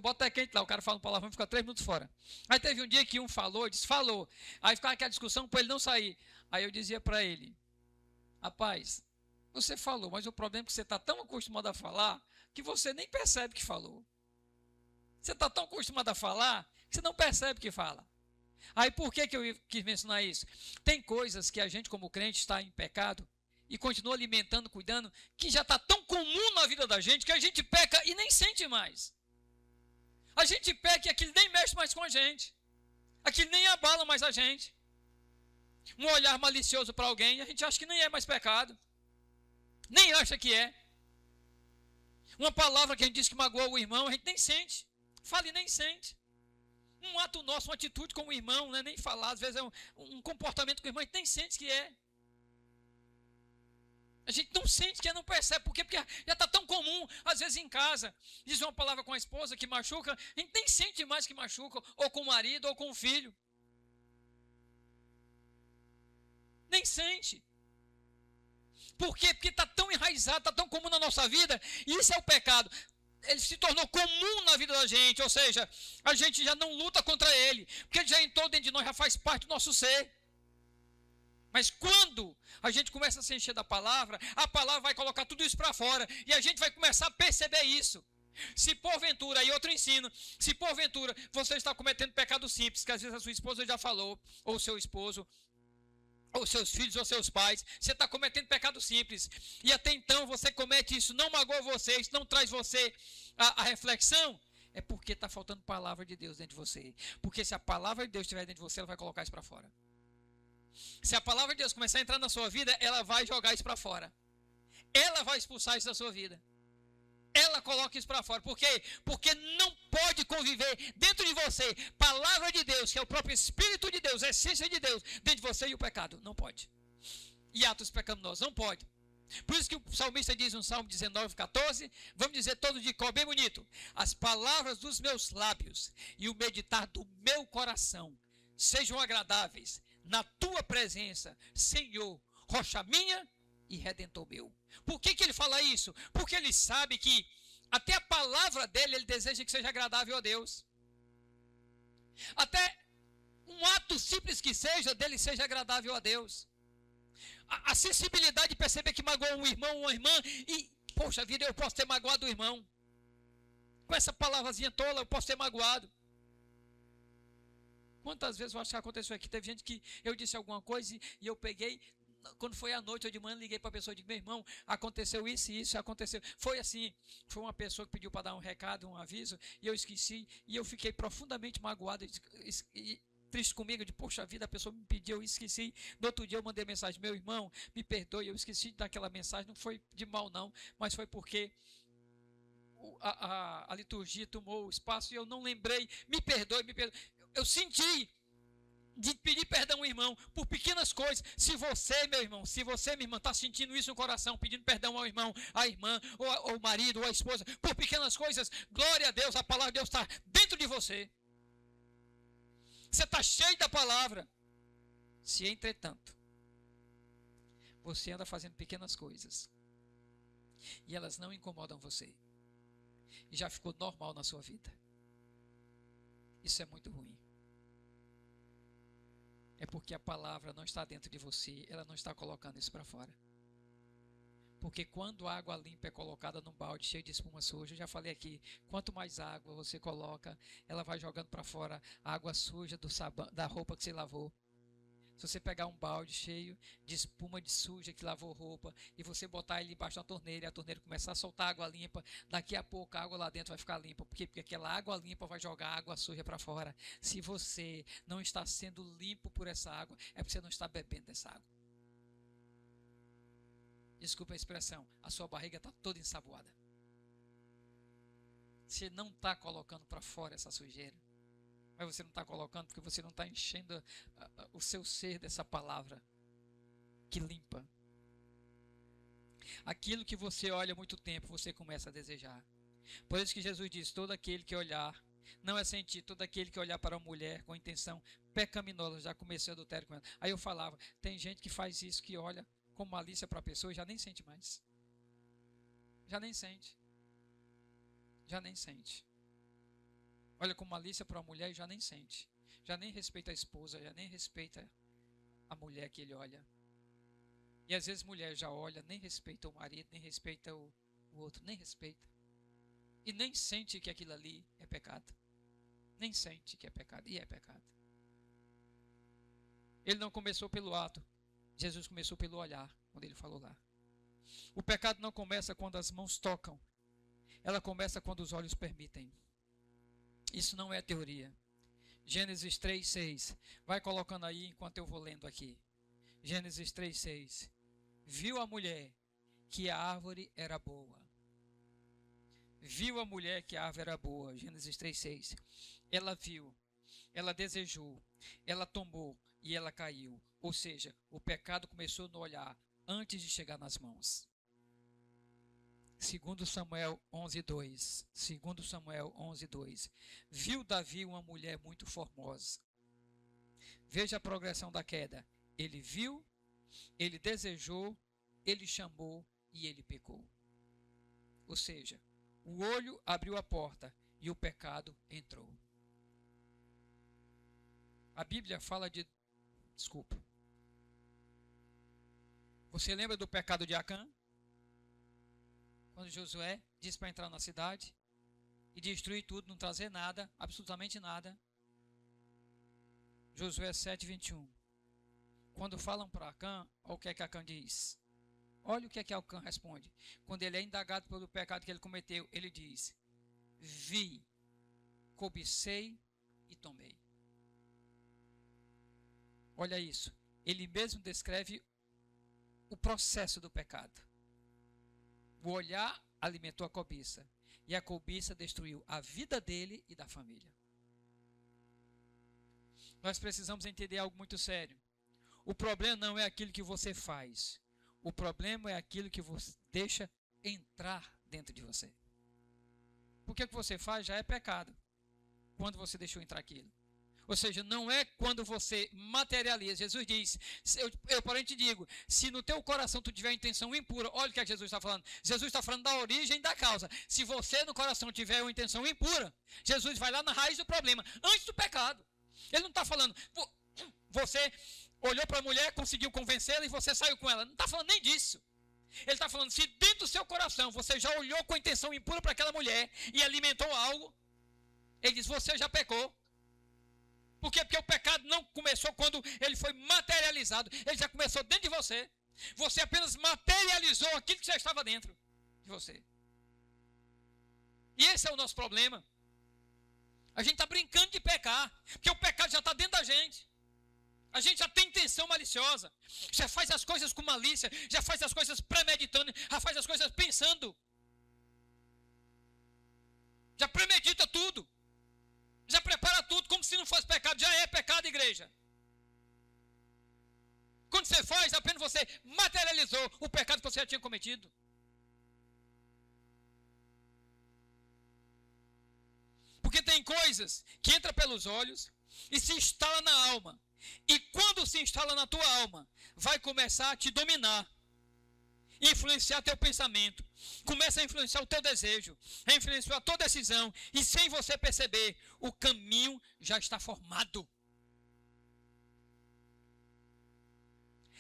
bota quente lá, o cara fala um palavrão e fica 3 minutos fora. Aí teve um dia que um falou, disse, falou. Aí ficava aquela discussão para ele não sair. Aí eu dizia para ele, rapaz, você falou, mas o problema é que você está tão acostumado a falar que você nem percebe que falou. Você está tão acostumado a falar que você não percebe que fala. Aí por que eu quis mencionar isso? Tem coisas que a gente como crente está em pecado e continua alimentando, cuidando, que já está tão comum na vida da gente que a gente peca e nem sente mais. A gente peca e aquilo nem mexe mais com a gente. Aquilo nem abala mais a gente. Um olhar malicioso para alguém, a gente acha que nem é mais pecado. Nem acha que é. Uma palavra que a gente diz que magoou o irmão, a gente nem sente. Fala e nem sente. Um ato nosso, uma atitude com o irmão, não é nem falar, às vezes é um comportamento com o irmão, a gente nem sente que é. A gente não sente que é, não percebe. Por quê? Porque já está tão comum, às vezes em casa, diz uma palavra com a esposa que machuca, a gente nem sente mais que machuca, ou com o marido, ou com o filho. Nem sente. Por quê? Porque está tão enraizado, está tão comum na nossa vida, e isso é o pecado. Ele se tornou comum na vida da gente, ou seja, a gente já não luta contra ele, porque ele já entrou dentro de nós, já faz parte do nosso ser. Mas quando a gente começa a se encher da palavra, a palavra vai colocar tudo isso para fora, e a gente vai começar a perceber isso. Se porventura, aí outro ensino, se porventura você está cometendo pecado simples, que às vezes a sua esposa já falou, ou seu esposo, ou seus filhos, ou seus pais, você está cometendo pecado simples, e até então você comete isso, não magoa você, isso não traz você a reflexão, é porque está faltando palavra de Deus dentro de você, porque se a palavra de Deus estiver dentro de você, ela vai colocar isso para fora. Se a palavra de Deus começar a entrar na sua vida, ela vai jogar isso para fora, ela vai expulsar isso da sua vida. Ela coloca isso para fora. Por quê? Porque não pode conviver dentro de você palavra de Deus, que é o próprio Espírito de Deus, a essência de Deus, dentro de você e o pecado. Não pode. E atos pecaminosos. Não pode. Por isso que o salmista diz no Salmo 19, 14, vamos dizer todo de cor, bem bonito. As palavras dos meus lábios e o meditar do meu coração sejam agradáveis na tua presença, Senhor, rocha minha e redentor meu. Por que ele fala isso? Porque ele sabe que até a palavra dele, ele deseja que seja agradável a Deus. Até um ato simples que seja, dele seja agradável a Deus. A sensibilidade de perceber que magoou um irmão, uma irmã, e, poxa vida, eu posso ter magoado o irmão. Com essa palavrazinha tola, eu posso ter magoado. Quantas vezes eu acho que aconteceu aqui? Teve gente que eu disse alguma coisa e eu peguei, quando foi à noite ou de manhã, liguei para a pessoa e disse, meu irmão, aconteceu isso e isso, aconteceu. Foi assim, foi uma pessoa que pediu para dar um recado, um aviso, e eu esqueci, e eu fiquei profundamente magoado e triste comigo, de poxa vida, a pessoa me pediu, eu esqueci. No outro dia eu mandei mensagem, meu irmão, me perdoe, eu esqueci daquela mensagem, não foi de mal não, mas foi porque a liturgia tomou o espaço e eu não lembrei, me perdoe. Eu senti de pedir perdão ao irmão por pequenas coisas. Se você, meu irmão, se você, minha irmã, está sentindo isso no coração, pedindo perdão ao irmão, à irmã, ou ao marido, ou à esposa, por pequenas coisas, glória a Deus, a palavra de Deus está dentro de você. Você está cheio da palavra. Se, entretanto, você anda fazendo pequenas coisas e elas não incomodam você, e já ficou normal na sua vida, isso é muito ruim. É porque a palavra não está dentro de você, ela não está colocando isso para fora. Porque quando a água limpa é colocada num balde cheio de espuma suja, eu já falei aqui, quanto mais água você coloca, ela vai jogando para fora a água suja do sabão, da roupa que você lavou. Se você pegar um balde cheio de espuma de suja que lavou roupa e você botar ele embaixo da torneira e a torneira começar a soltar água limpa, daqui a pouco a água lá dentro vai ficar limpa. Por quê? Porque aquela água limpa vai jogar a água suja para fora. Se você não está sendo limpo por essa água, é porque você não está bebendo dessa água. Desculpa a expressão, a sua barriga está toda ensaboada. Você não está colocando para fora essa sujeira. Mas você não está colocando porque você não está enchendo o seu ser dessa palavra que limpa. Aquilo que você olha há muito tempo, você começa a desejar. Por isso que Jesus diz, todo aquele que olhar, não é sentir, todo aquele que olhar para uma mulher com intenção pecaminosa, já comecei a adultério com ela. Aí eu falava, tem gente que faz isso, que olha com malícia para a pessoa e já nem sente mais. Já nem sente. Já nem sente. Olha com malícia para a mulher e já nem sente. Já nem respeita a esposa, já nem respeita a mulher que ele olha. E às vezes mulher já olha, nem respeita o marido, nem respeita o outro, nem respeita. E nem sente que aquilo ali é pecado. Nem sente que é pecado, e é pecado. Ele não começou pelo ato, Jesus começou pelo olhar, quando ele falou lá. O pecado não começa quando as mãos tocam, ela começa quando os olhos permitem. Isso não é teoria. Gênesis 3:6. Vai colocando aí enquanto eu vou lendo aqui. Gênesis 3:6. Viu a mulher que a árvore era boa. Viu a mulher que a árvore era boa. Gênesis 3:6. Ela viu, ela desejou, ela tomou e ela caiu. Ou seja, o pecado começou no olhar antes de chegar nas mãos. 2 Samuel 11:2. 2 Samuel 11:2. Viu Davi uma mulher muito formosa. Veja a progressão da queda. Ele viu, ele desejou, ele chamou e ele pecou. Ou seja, o olho abriu a porta e o pecado entrou. A Bíblia fala de... Desculpa. Você lembra do pecado de Acã? Quando Josué disse para entrar na cidade e destruir tudo, não trazer nada, absolutamente nada. Josué 7:21. Quando falam para Acã, olha o que é que Acã diz. Olha o que é que Acã responde. Quando ele é indagado pelo pecado que ele cometeu, ele diz: vi, cobicei e tomei. Olha isso. Ele mesmo descreve o processo do pecado. O olhar alimentou a cobiça. E a cobiça destruiu a vida dele e da família. Nós precisamos entender algo muito sério. O problema não é aquilo que você faz. O problema é aquilo que você deixa entrar dentro de você. Porque o que você faz já é pecado. Quando você deixou entrar aquilo. Ou seja, não é quando você materializa. Jesus diz, eu porém te digo, se no teu coração tu tiver intenção impura, olha o que Jesus está falando. Jesus está falando da origem e da causa. Se você no coração tiver uma intenção impura, Jesus vai lá na raiz do problema, antes do pecado. Ele não está falando, você olhou para a mulher, conseguiu convencê-la e você saiu com ela. Não está falando nem disso. Ele está falando, se dentro do seu coração você já olhou com intenção impura para aquela mulher e alimentou algo, ele diz, você já pecou. Por quê? Porque o pecado não começou quando ele foi materializado. Ele já começou dentro de você. Você apenas materializou aquilo que já estava dentro de você. E esse é o nosso problema. A gente está brincando de pecar. Porque o pecado já está dentro da gente. A gente já tem intenção maliciosa. Já faz as coisas com malícia. Já faz as coisas premeditando. Já faz as coisas pensando. Já premedita tudo. Já prepara tudo como se não fosse pecado. Já é pecado, igreja. Quando você faz, apenas você materializou o pecado que você já tinha cometido. Porque tem coisas que entram pelos olhos e se instalam na alma. E quando se instala na tua alma, vai começar a te dominar. Influenciar teu pensamento, começa a influenciar o teu desejo, a influenciar a tua decisão, e sem você perceber, o caminho já está formado.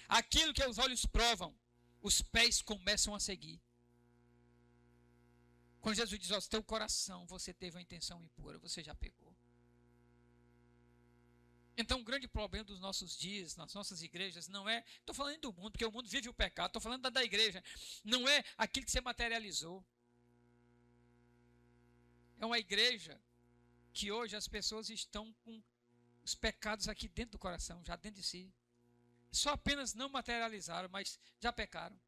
Aquilo que os olhos provam, os pés começam a seguir. Quando Jesus diz, ó, teu coração, você teve uma intenção impura, você já pegou. Então, o grande problema dos nossos dias, nas nossas igrejas, não é... Estou falando do mundo, porque o mundo vive o pecado. Estou falando da igreja. Não é aquilo que você materializou. É uma igreja que hoje as pessoas estão com os pecados aqui dentro do coração, já dentro de si. Só apenas não materializaram, mas já pecaram.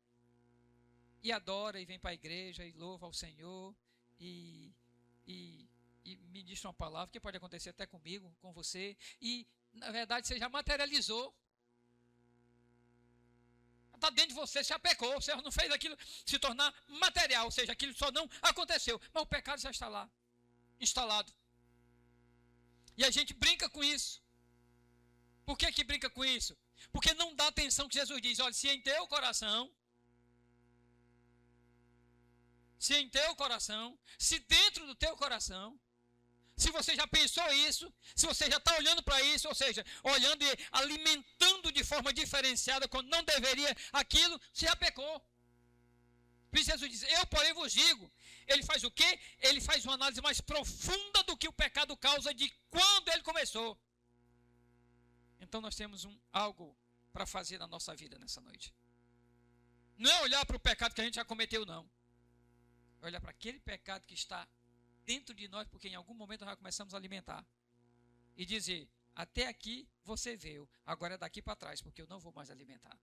E adora, e vem para a igreja, e louva ao Senhor, e ministra uma palavra, que pode acontecer até comigo, com você, e na verdade você já materializou. Está dentro de você, você já pecou, você não fez aquilo se tornar material, ou seja, aquilo só não aconteceu, mas o pecado já está lá, instalado. E a gente brinca com isso. Por que brinca com isso? Porque não dá atenção que Jesus diz, olha, se em teu coração, se dentro do teu coração, se você já pensou isso, se você já está olhando para isso, ou seja, olhando e alimentando de forma diferenciada, quando não deveria aquilo, você já pecou. Por isso Jesus diz, eu porém vos digo, ele faz o quê? Ele faz uma análise mais profunda do que o pecado causa de quando ele começou. Então nós temos algo para fazer na nossa vida nessa noite. Não é olhar para o pecado que a gente já cometeu, não. É olhar para aquele pecado que está dentro de nós, porque em algum momento nós já começamos a alimentar. E dizer, até aqui você veio, agora é daqui para trás, porque eu não vou mais alimentar.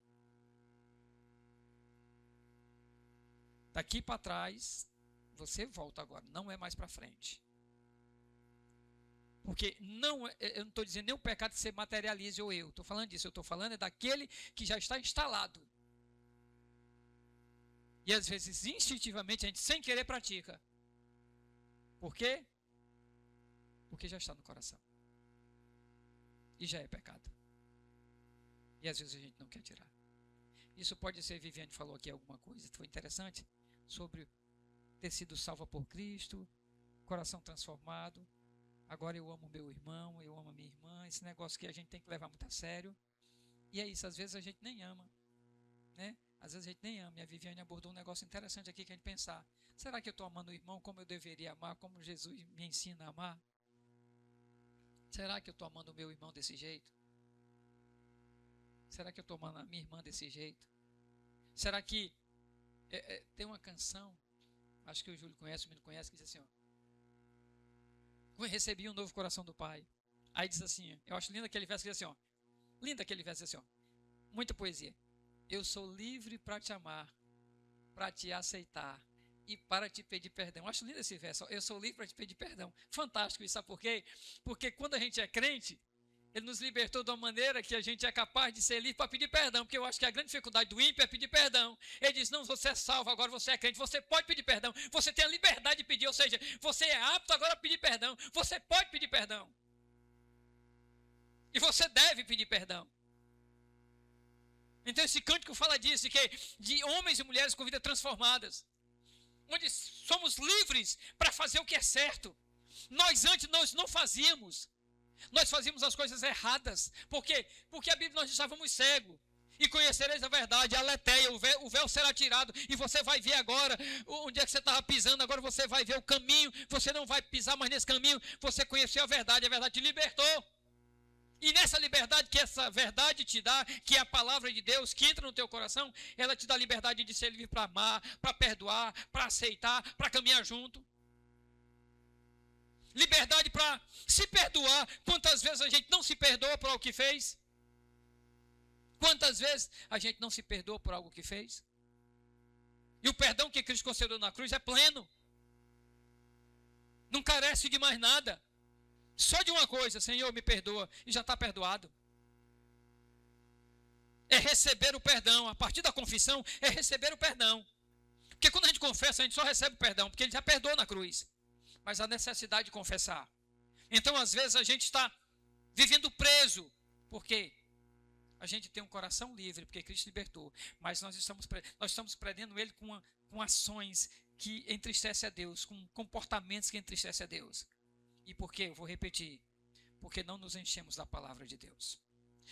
Daqui para trás, você volta agora, não é mais para frente. Porque não, eu não estou dizendo nem o pecado que você materialize ou eu. Estou falando disso, eu estou falando é daquele que já está instalado. E às vezes, instintivamente, a gente sem querer pratica. Por quê? Porque já está no coração. E já é pecado. E às vezes a gente não quer tirar. Isso pode ser, Viviane falou aqui alguma coisa, foi interessante, sobre ter sido salva por Cristo, coração transformado. Agora eu amo meu irmão, eu amo a minha irmã, esse negócio que a gente tem que levar muito a sério. E é isso, às vezes a gente nem ama, né? Às vezes a gente nem ama. E a Viviane abordou um negócio interessante aqui que a gente pensar. Será que eu estou amando o irmão como eu deveria amar, como Jesus me ensina a amar? Será que eu estou amando o meu irmão desse jeito? Será que eu estou amando a minha irmã desse jeito? Será que tem uma canção, acho que o Júlio conhece, o menino conhece, que diz assim, ó, recebi um novo coração do Pai. Aí diz assim, eu acho lindo aquele verso que diz assim, ó, lindo aquele verso assim, ó, muita poesia. Eu sou livre para te amar, para te aceitar, e para te pedir perdão. Acho lindo esse verso. Eu sou livre para te pedir perdão. Fantástico isso, sabe por quê? Porque quando a gente é crente, ele nos libertou de uma maneira que a gente é capaz de ser livre para pedir perdão. Porque eu acho que a grande dificuldade do ímpio é pedir perdão. Ele diz, não, você é salvo, agora você é crente, você pode pedir perdão. Você tem a liberdade de pedir, ou seja, você é apto agora a pedir perdão. Você pode pedir perdão. E você deve pedir perdão. Então esse cântico fala disso, que de homens e mulheres com vidas transformadas, onde somos livres para fazer o que é certo. Nós não fazíamos. Nós fazíamos as coisas erradas. Por quê? Porque a Bíblia nós estávamos cegos. E conhecereis a verdade, a aletheia, o véu será tirado. E você vai ver agora onde é que você estava pisando. Agora você vai ver o caminho. Você não vai pisar mais nesse caminho. Você conheceu a verdade te libertou. E nessa liberdade que essa verdade te dá, que é a palavra de Deus, que entra no teu coração, ela te dá liberdade de ser livre para amar, para perdoar, para aceitar, para caminhar junto. Liberdade para se perdoar. Quantas vezes a gente não se perdoa por algo que fez? Quantas vezes a gente não se perdoa por algo que fez? E o perdão que Cristo concedeu na cruz é pleno. Não carece de mais nada. Só de uma coisa, Senhor, me perdoa, e já está perdoado. É receber o perdão. A partir da confissão, é receber o perdão. Porque quando a gente confessa, a gente só recebe o perdão, porque ele já perdoou na cruz. Mas a necessidade de confessar. Então, às vezes, a gente está vivendo preso. Por quê? A gente tem um coração livre, porque Cristo libertou. Mas nós estamos prendendo ele com ações que entristecem a Deus, com comportamentos que entristecem a Deus. E por quê? Eu vou repetir. Porque não nos enchemos da palavra de Deus.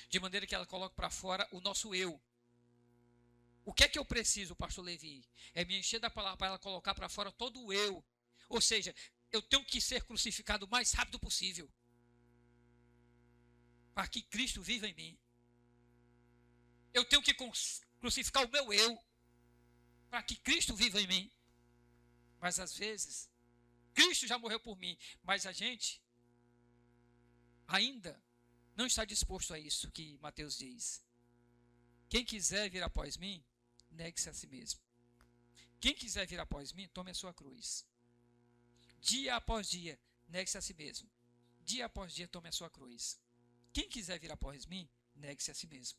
De maneira que ela coloque para fora o nosso eu. O que é que eu preciso, pastor Levi? É me encher da palavra para ela colocar para fora todo o eu. Ou seja, eu tenho que ser crucificado o mais rápido possível. Para que Cristo viva em mim. Eu tenho que crucificar o meu eu. Para que Cristo viva em mim. Mas às vezes, Cristo já morreu por mim. Mas a gente ainda não está disposto a isso que Mateus diz. Quem quiser vir após mim, negue-se a si mesmo. Quem quiser vir após mim, tome a sua cruz. Dia após dia, negue-se a si mesmo. Dia após dia, tome a sua cruz. Quem quiser vir após mim, negue-se a si mesmo.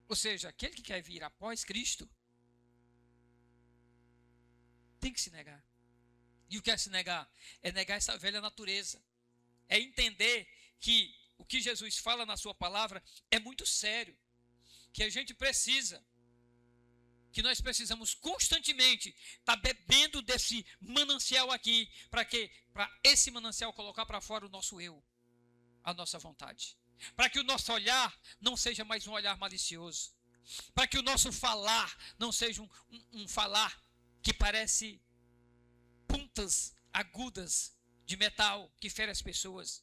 Ou seja, aquele que quer vir após Cristo, tem que se negar. E o que é se negar? É negar essa velha natureza. É entender que o que Jesus fala na sua palavra é muito sério. Que a gente precisa, que nós precisamos constantemente estar bebendo desse manancial aqui. Para quê? Para esse manancial colocar para fora o nosso eu, a nossa vontade. Para que o nosso olhar não seja mais um olhar malicioso. Para que o nosso falar não seja um falar que parece pontas agudas de metal que fere as pessoas.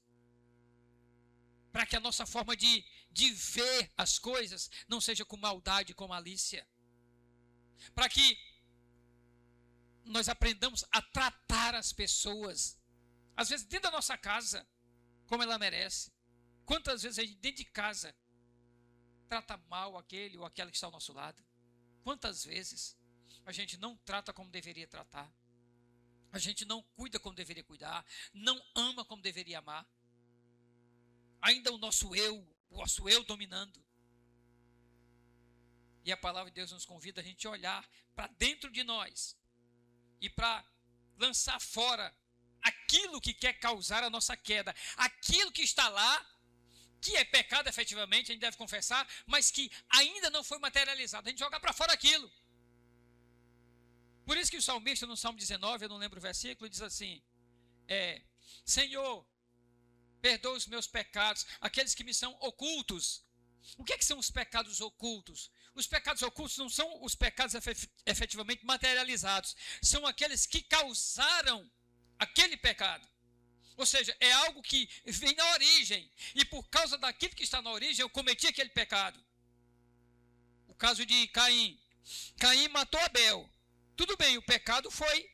Para que a nossa forma de ver as coisas não seja com maldade, com malícia. Para que nós aprendamos a tratar as pessoas, às vezes dentro da nossa casa, como ela merece. Quantas vezes a gente dentro de casa trata mal aquele ou aquela que está ao nosso lado? Quantas vezes a gente não trata como deveria tratar? A gente não cuida como deveria cuidar, não ama como deveria amar. Ainda o nosso eu dominando. E a palavra de Deus nos convida a gente a olhar para dentro de nós e para lançar fora aquilo que quer causar a nossa queda, aquilo que está lá, que é pecado efetivamente, a gente deve confessar, mas que ainda não foi materializado. A gente joga para fora aquilo. Por isso que o salmista no Salmo 19, eu não lembro o versículo, diz assim, Senhor, perdoa os meus pecados, aqueles que me são ocultos. O que são os pecados ocultos? Os pecados ocultos não são os pecados efetivamente materializados. São aqueles que causaram aquele pecado. Ou seja, é algo que vem na origem. E por causa daquilo que está na origem, eu cometi aquele pecado. O caso de Caim. Caim matou Abel. Tudo bem, o pecado foi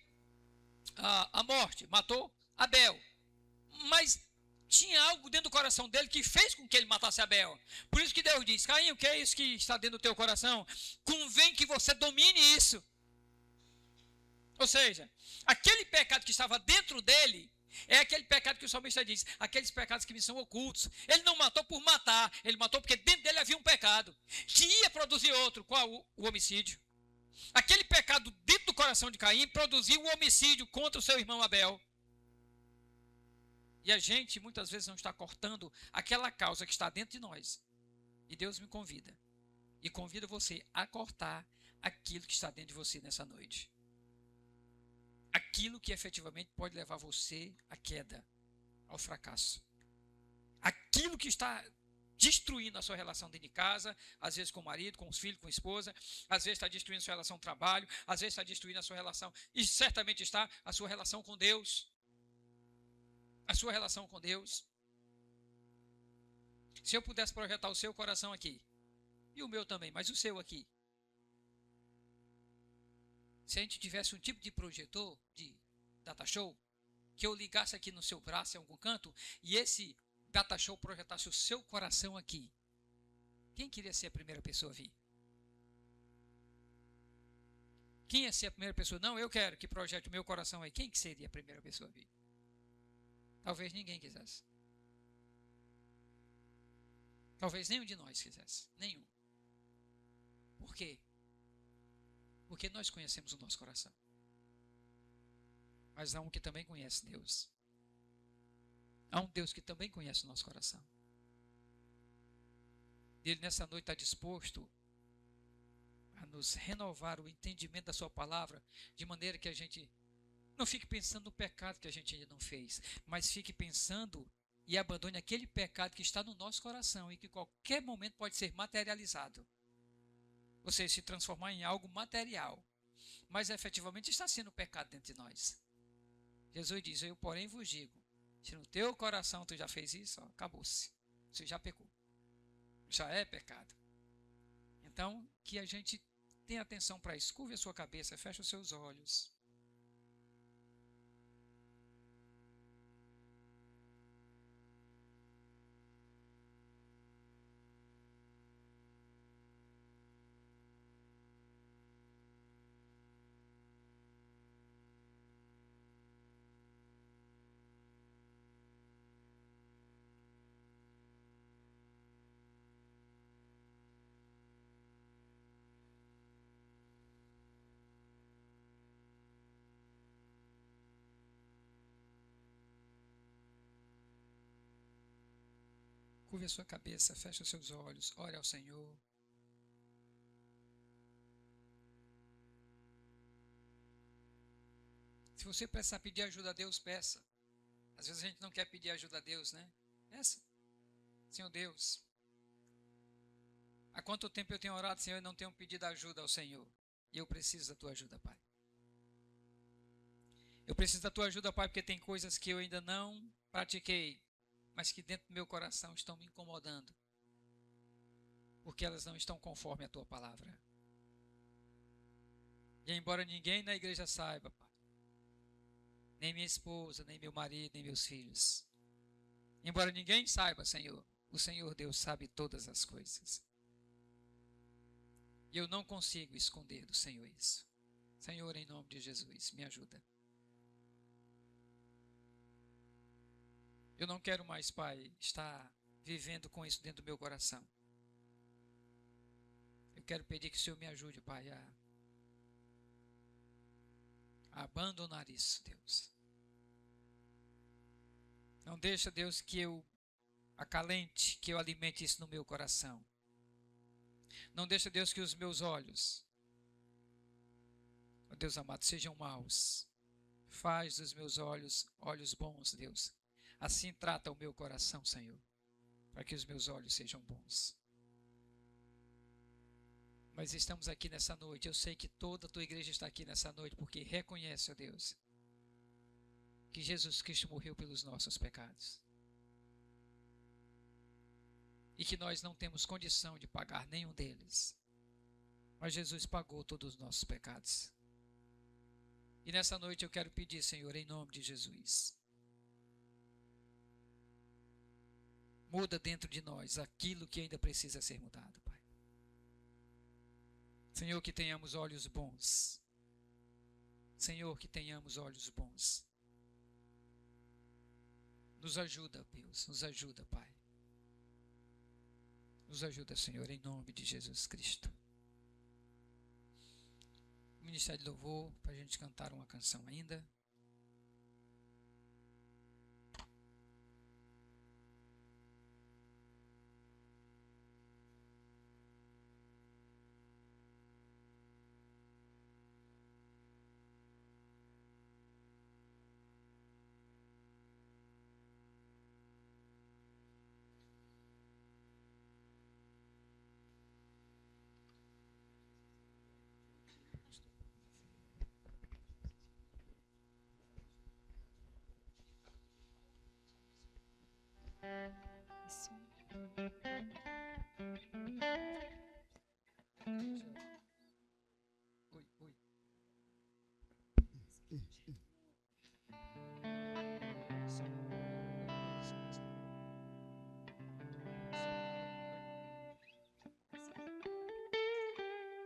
a morte. Matou Abel. Mas tinha algo dentro do coração dele que fez com que ele matasse Abel. Por isso que Deus diz, Caim, o que é isso que está dentro do teu coração? Convém que você domine isso. Ou seja, aquele pecado que estava dentro dele é aquele pecado que o salmista diz, aqueles pecados que me são ocultos. Ele não matou por matar, ele matou porque dentro dele havia um pecado que ia produzir outro. Qual? O homicídio. Aquele pecado dentro do coração de Caim produziu o homicídio contra o seu irmão Abel. E a gente muitas vezes não está cortando aquela causa que está dentro de nós. E Deus me convida. E convida você a cortar aquilo que está dentro de você nessa noite. Aquilo que efetivamente pode levar você à queda, ao fracasso. Aquilo que está destruindo a sua relação dentro de casa, às vezes com o marido, com os filhos, com a esposa, às vezes está destruindo a sua relação com o trabalho, às vezes está destruindo a sua relação, e certamente está a sua relação com Deus. A sua relação com Deus. Se eu pudesse projetar o seu coração aqui, e o meu também, mas o seu aqui. Se a gente tivesse um tipo de projetor, de data show, que eu ligasse aqui no seu braço em algum canto, e esse data show projetasse o seu coração aqui, quem queria ser a primeira pessoa a vir? Quem ia ser a primeira pessoa? Não, eu quero que projete o meu coração aí. Quem que seria a primeira pessoa a vir? Talvez ninguém quisesse. Talvez nenhum de nós quisesse. Nenhum. Por quê? Porque nós conhecemos o nosso coração. Mas há um que também conhece Deus. Há um Deus que também conhece o nosso coração. E Ele nessa noite está disposto a nos renovar o entendimento da sua palavra, de maneira que a gente não fique pensando no pecado que a gente ainda não fez, mas fique pensando e abandone aquele pecado que está no nosso coração e que em qualquer momento pode ser materializado. Ou seja, se transformar em algo material. Mas efetivamente está sendo pecado dentro de nós. Jesus diz, eu porém vos digo, se no teu coração tu já fez isso, acabou-se. Você já pecou. Já é pecado. Então, que a gente tenha atenção para isso. Curve a sua cabeça, feche os seus olhos. Curve a sua cabeça, feche os seus olhos, ore ao Senhor. Se você precisar pedir ajuda a Deus, peça. Às vezes a gente não quer pedir ajuda a Deus, né? Peça. Senhor Deus, há quanto tempo eu tenho orado, Senhor, e não tenho pedido ajuda ao Senhor? E eu preciso da tua ajuda, Pai. Eu preciso da tua ajuda, Pai, porque tem coisas que eu ainda não pratiquei, mas que dentro do meu coração estão me incomodando, porque elas não estão conforme a tua palavra. E embora ninguém na igreja saiba, Pai, nem minha esposa, nem meu marido, nem meus filhos, embora ninguém saiba, Senhor, o Senhor Deus sabe todas as coisas. E eu não consigo esconder do Senhor isso. Senhor, em nome de Jesus, me ajuda. Eu não quero mais, Pai, estar vivendo com isso dentro do meu coração. Eu quero pedir que o Senhor me ajude, Pai, a abandonar isso, Deus. Não deixa, Deus, que eu acalente, que eu alimente isso no meu coração. Não deixa, Deus, que os meus olhos, ó Deus amado, sejam maus. Faz dos meus olhos, olhos bons, Deus. Assim trata o meu coração, Senhor, para que os meus olhos sejam bons. Mas estamos aqui nessa noite, eu sei que toda a tua igreja está aqui nessa noite, porque reconhece, ó Deus, que Jesus Cristo morreu pelos nossos pecados. E que nós não temos condição de pagar nenhum deles. Mas Jesus pagou todos os nossos pecados. E nessa noite eu quero pedir, Senhor, em nome de Jesus, muda dentro de nós aquilo que ainda precisa ser mudado, Pai. Senhor, que tenhamos olhos bons. Senhor, que tenhamos olhos bons. Nos ajuda, Deus, nos ajuda, Pai. Nos ajuda, Senhor, em nome de Jesus Cristo. Ministério de Louvor, para a gente cantar uma canção ainda. Oi, oi.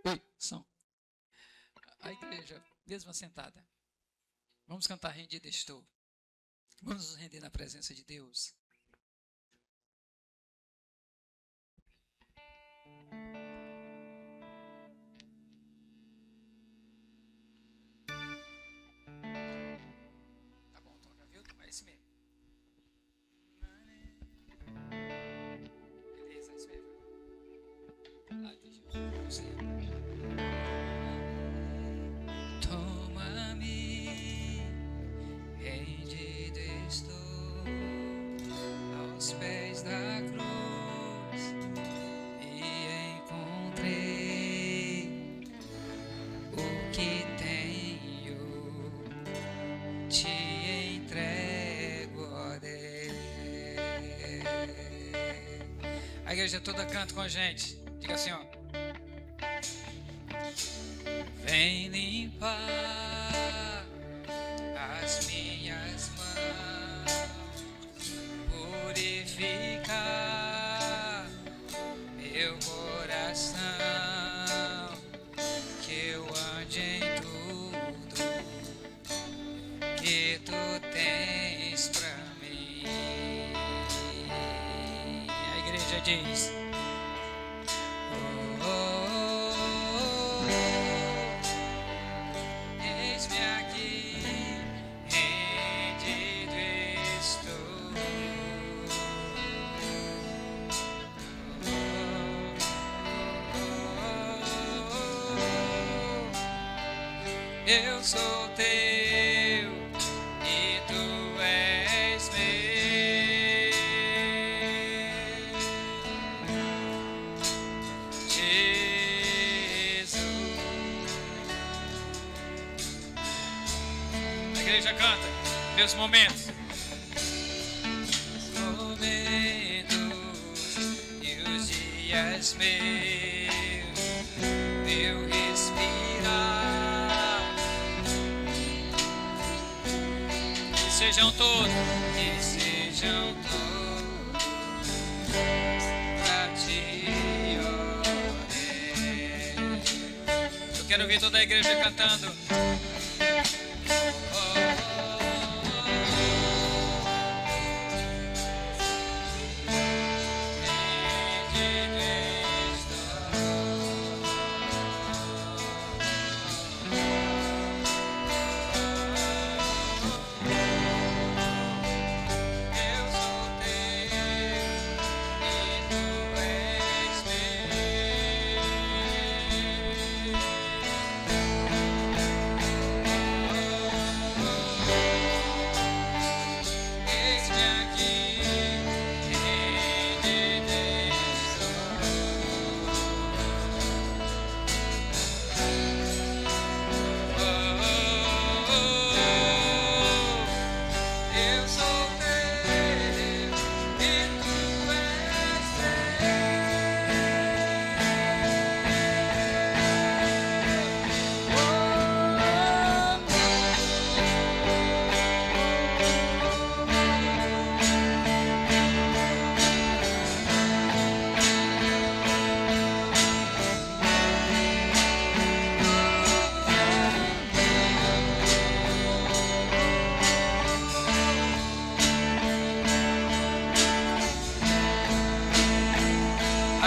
Oi, som. A igreja, mesmo assentada. Vamos cantar Rendido Estou. Vamos nos render na presença de Deus. Tá bom, toca, viu? É esse mesmo. Beleza, é esse mesmo. Ah, deixa eu não sei. Toma-me, rendido estou aos pés da cruz e encontrei o que tenho, te entrego, ó Deus. A igreja toda canta com a gente. Diga assim, ó. Vem limpar as minhas mãos, purificar meu coração, que eu ande em tudo que tu tens pra mim. A igreja diz: eis-me aqui, rendido estou. Eu sou teu e tu és meu. Jesus. A igreja canta, meus momentos. Momentos e os dias meus, meu respirar, que sejam todos pra ti, ó Deus. Eu quero ouvir toda a igreja cantando.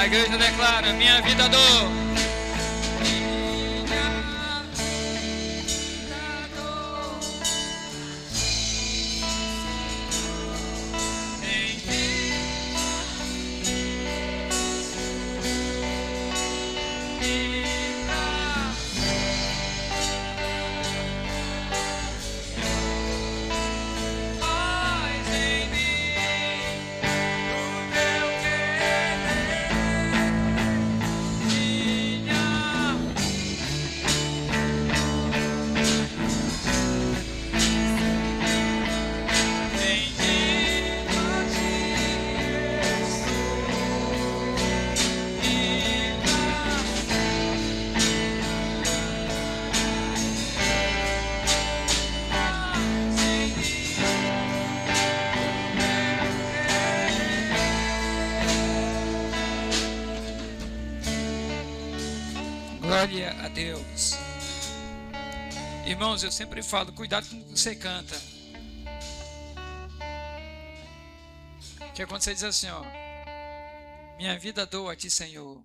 A igreja declara: minha vida dou. Glória a Deus. Irmãos, eu sempre falo, cuidado com o que você canta. Que é quando você diz assim, ó: minha vida dou a ti, Senhor,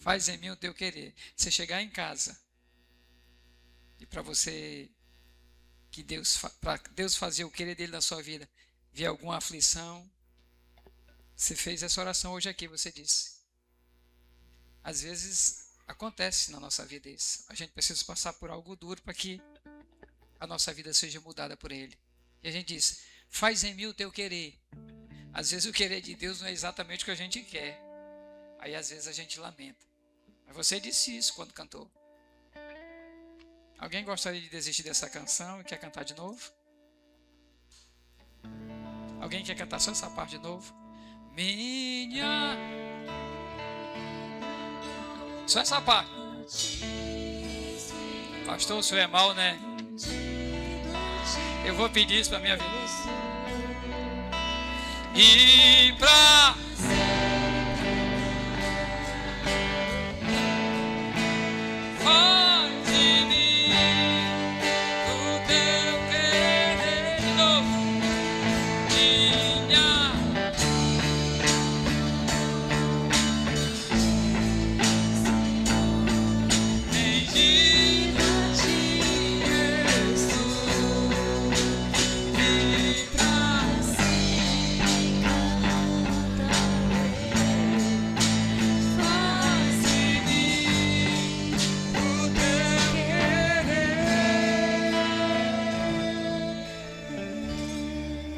faz em mim o teu querer. Você chegar em casa e para você, para Deus fazer o querer dele na sua vida, ver alguma aflição, você fez essa oração hoje aqui, você disse. Às vezes acontece na nossa vida isso. A gente precisa passar por algo duro para que a nossa vida seja mudada por Ele. E a gente diz: faz em mim o teu querer. Às vezes o querer de Deus não é exatamente o que a gente quer. Aí às vezes a gente lamenta. Mas você disse isso quando cantou. Alguém gostaria de desistir dessa canção e quer cantar de novo? Alguém quer cantar só essa parte de novo? Minha... Só essa parte. Pastor, o senhor é mau, né? Eu vou pedir isso para minha vida. E pra faz em mim o teu querer de novo. Minha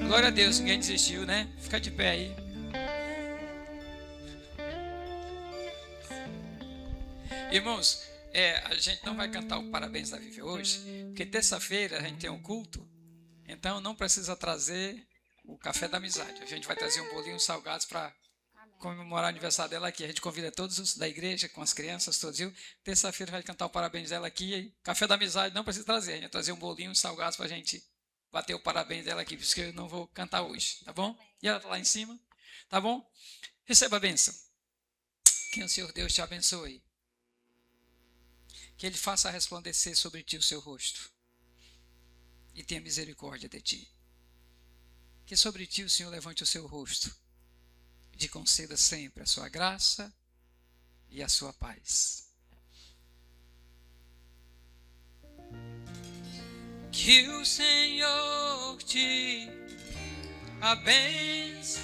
glória a Deus, ninguém desistiu, né? Fica de pé aí. Irmãos, a gente não vai cantar o Parabéns da Viver hoje, porque terça-feira a gente tem um culto, então não precisa trazer o café da amizade. A gente vai trazer um bolinho salgados para comemorar o aniversário dela aqui. A gente convida todos os da igreja, com as crianças, todos. Terça-feira vai cantar o Parabéns dela aqui. E café da amizade não precisa trazer, a gente vai trazer um bolinho salgados para a gente bater o parabéns dela aqui, porque eu não vou cantar hoje, tá bom? E ela está lá em cima, tá bom? Receba a bênção. Que o Senhor Deus te abençoe. Que Ele faça resplandecer sobre ti o seu rosto e tenha misericórdia de ti. Que sobre ti o Senhor levante o seu rosto e te conceda sempre a sua graça e a sua paz. Que o Senhor te abençoe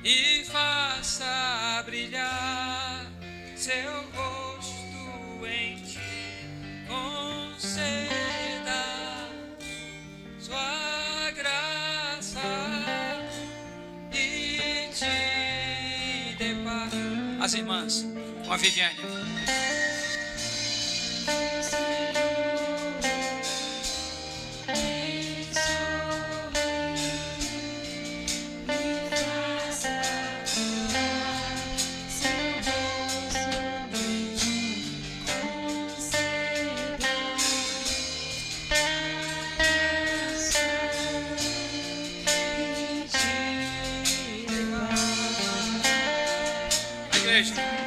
e faça brilhar seu rosto em ti, conceda sua graça e te dê paz. As irmãs, com a Viviane. Igreja.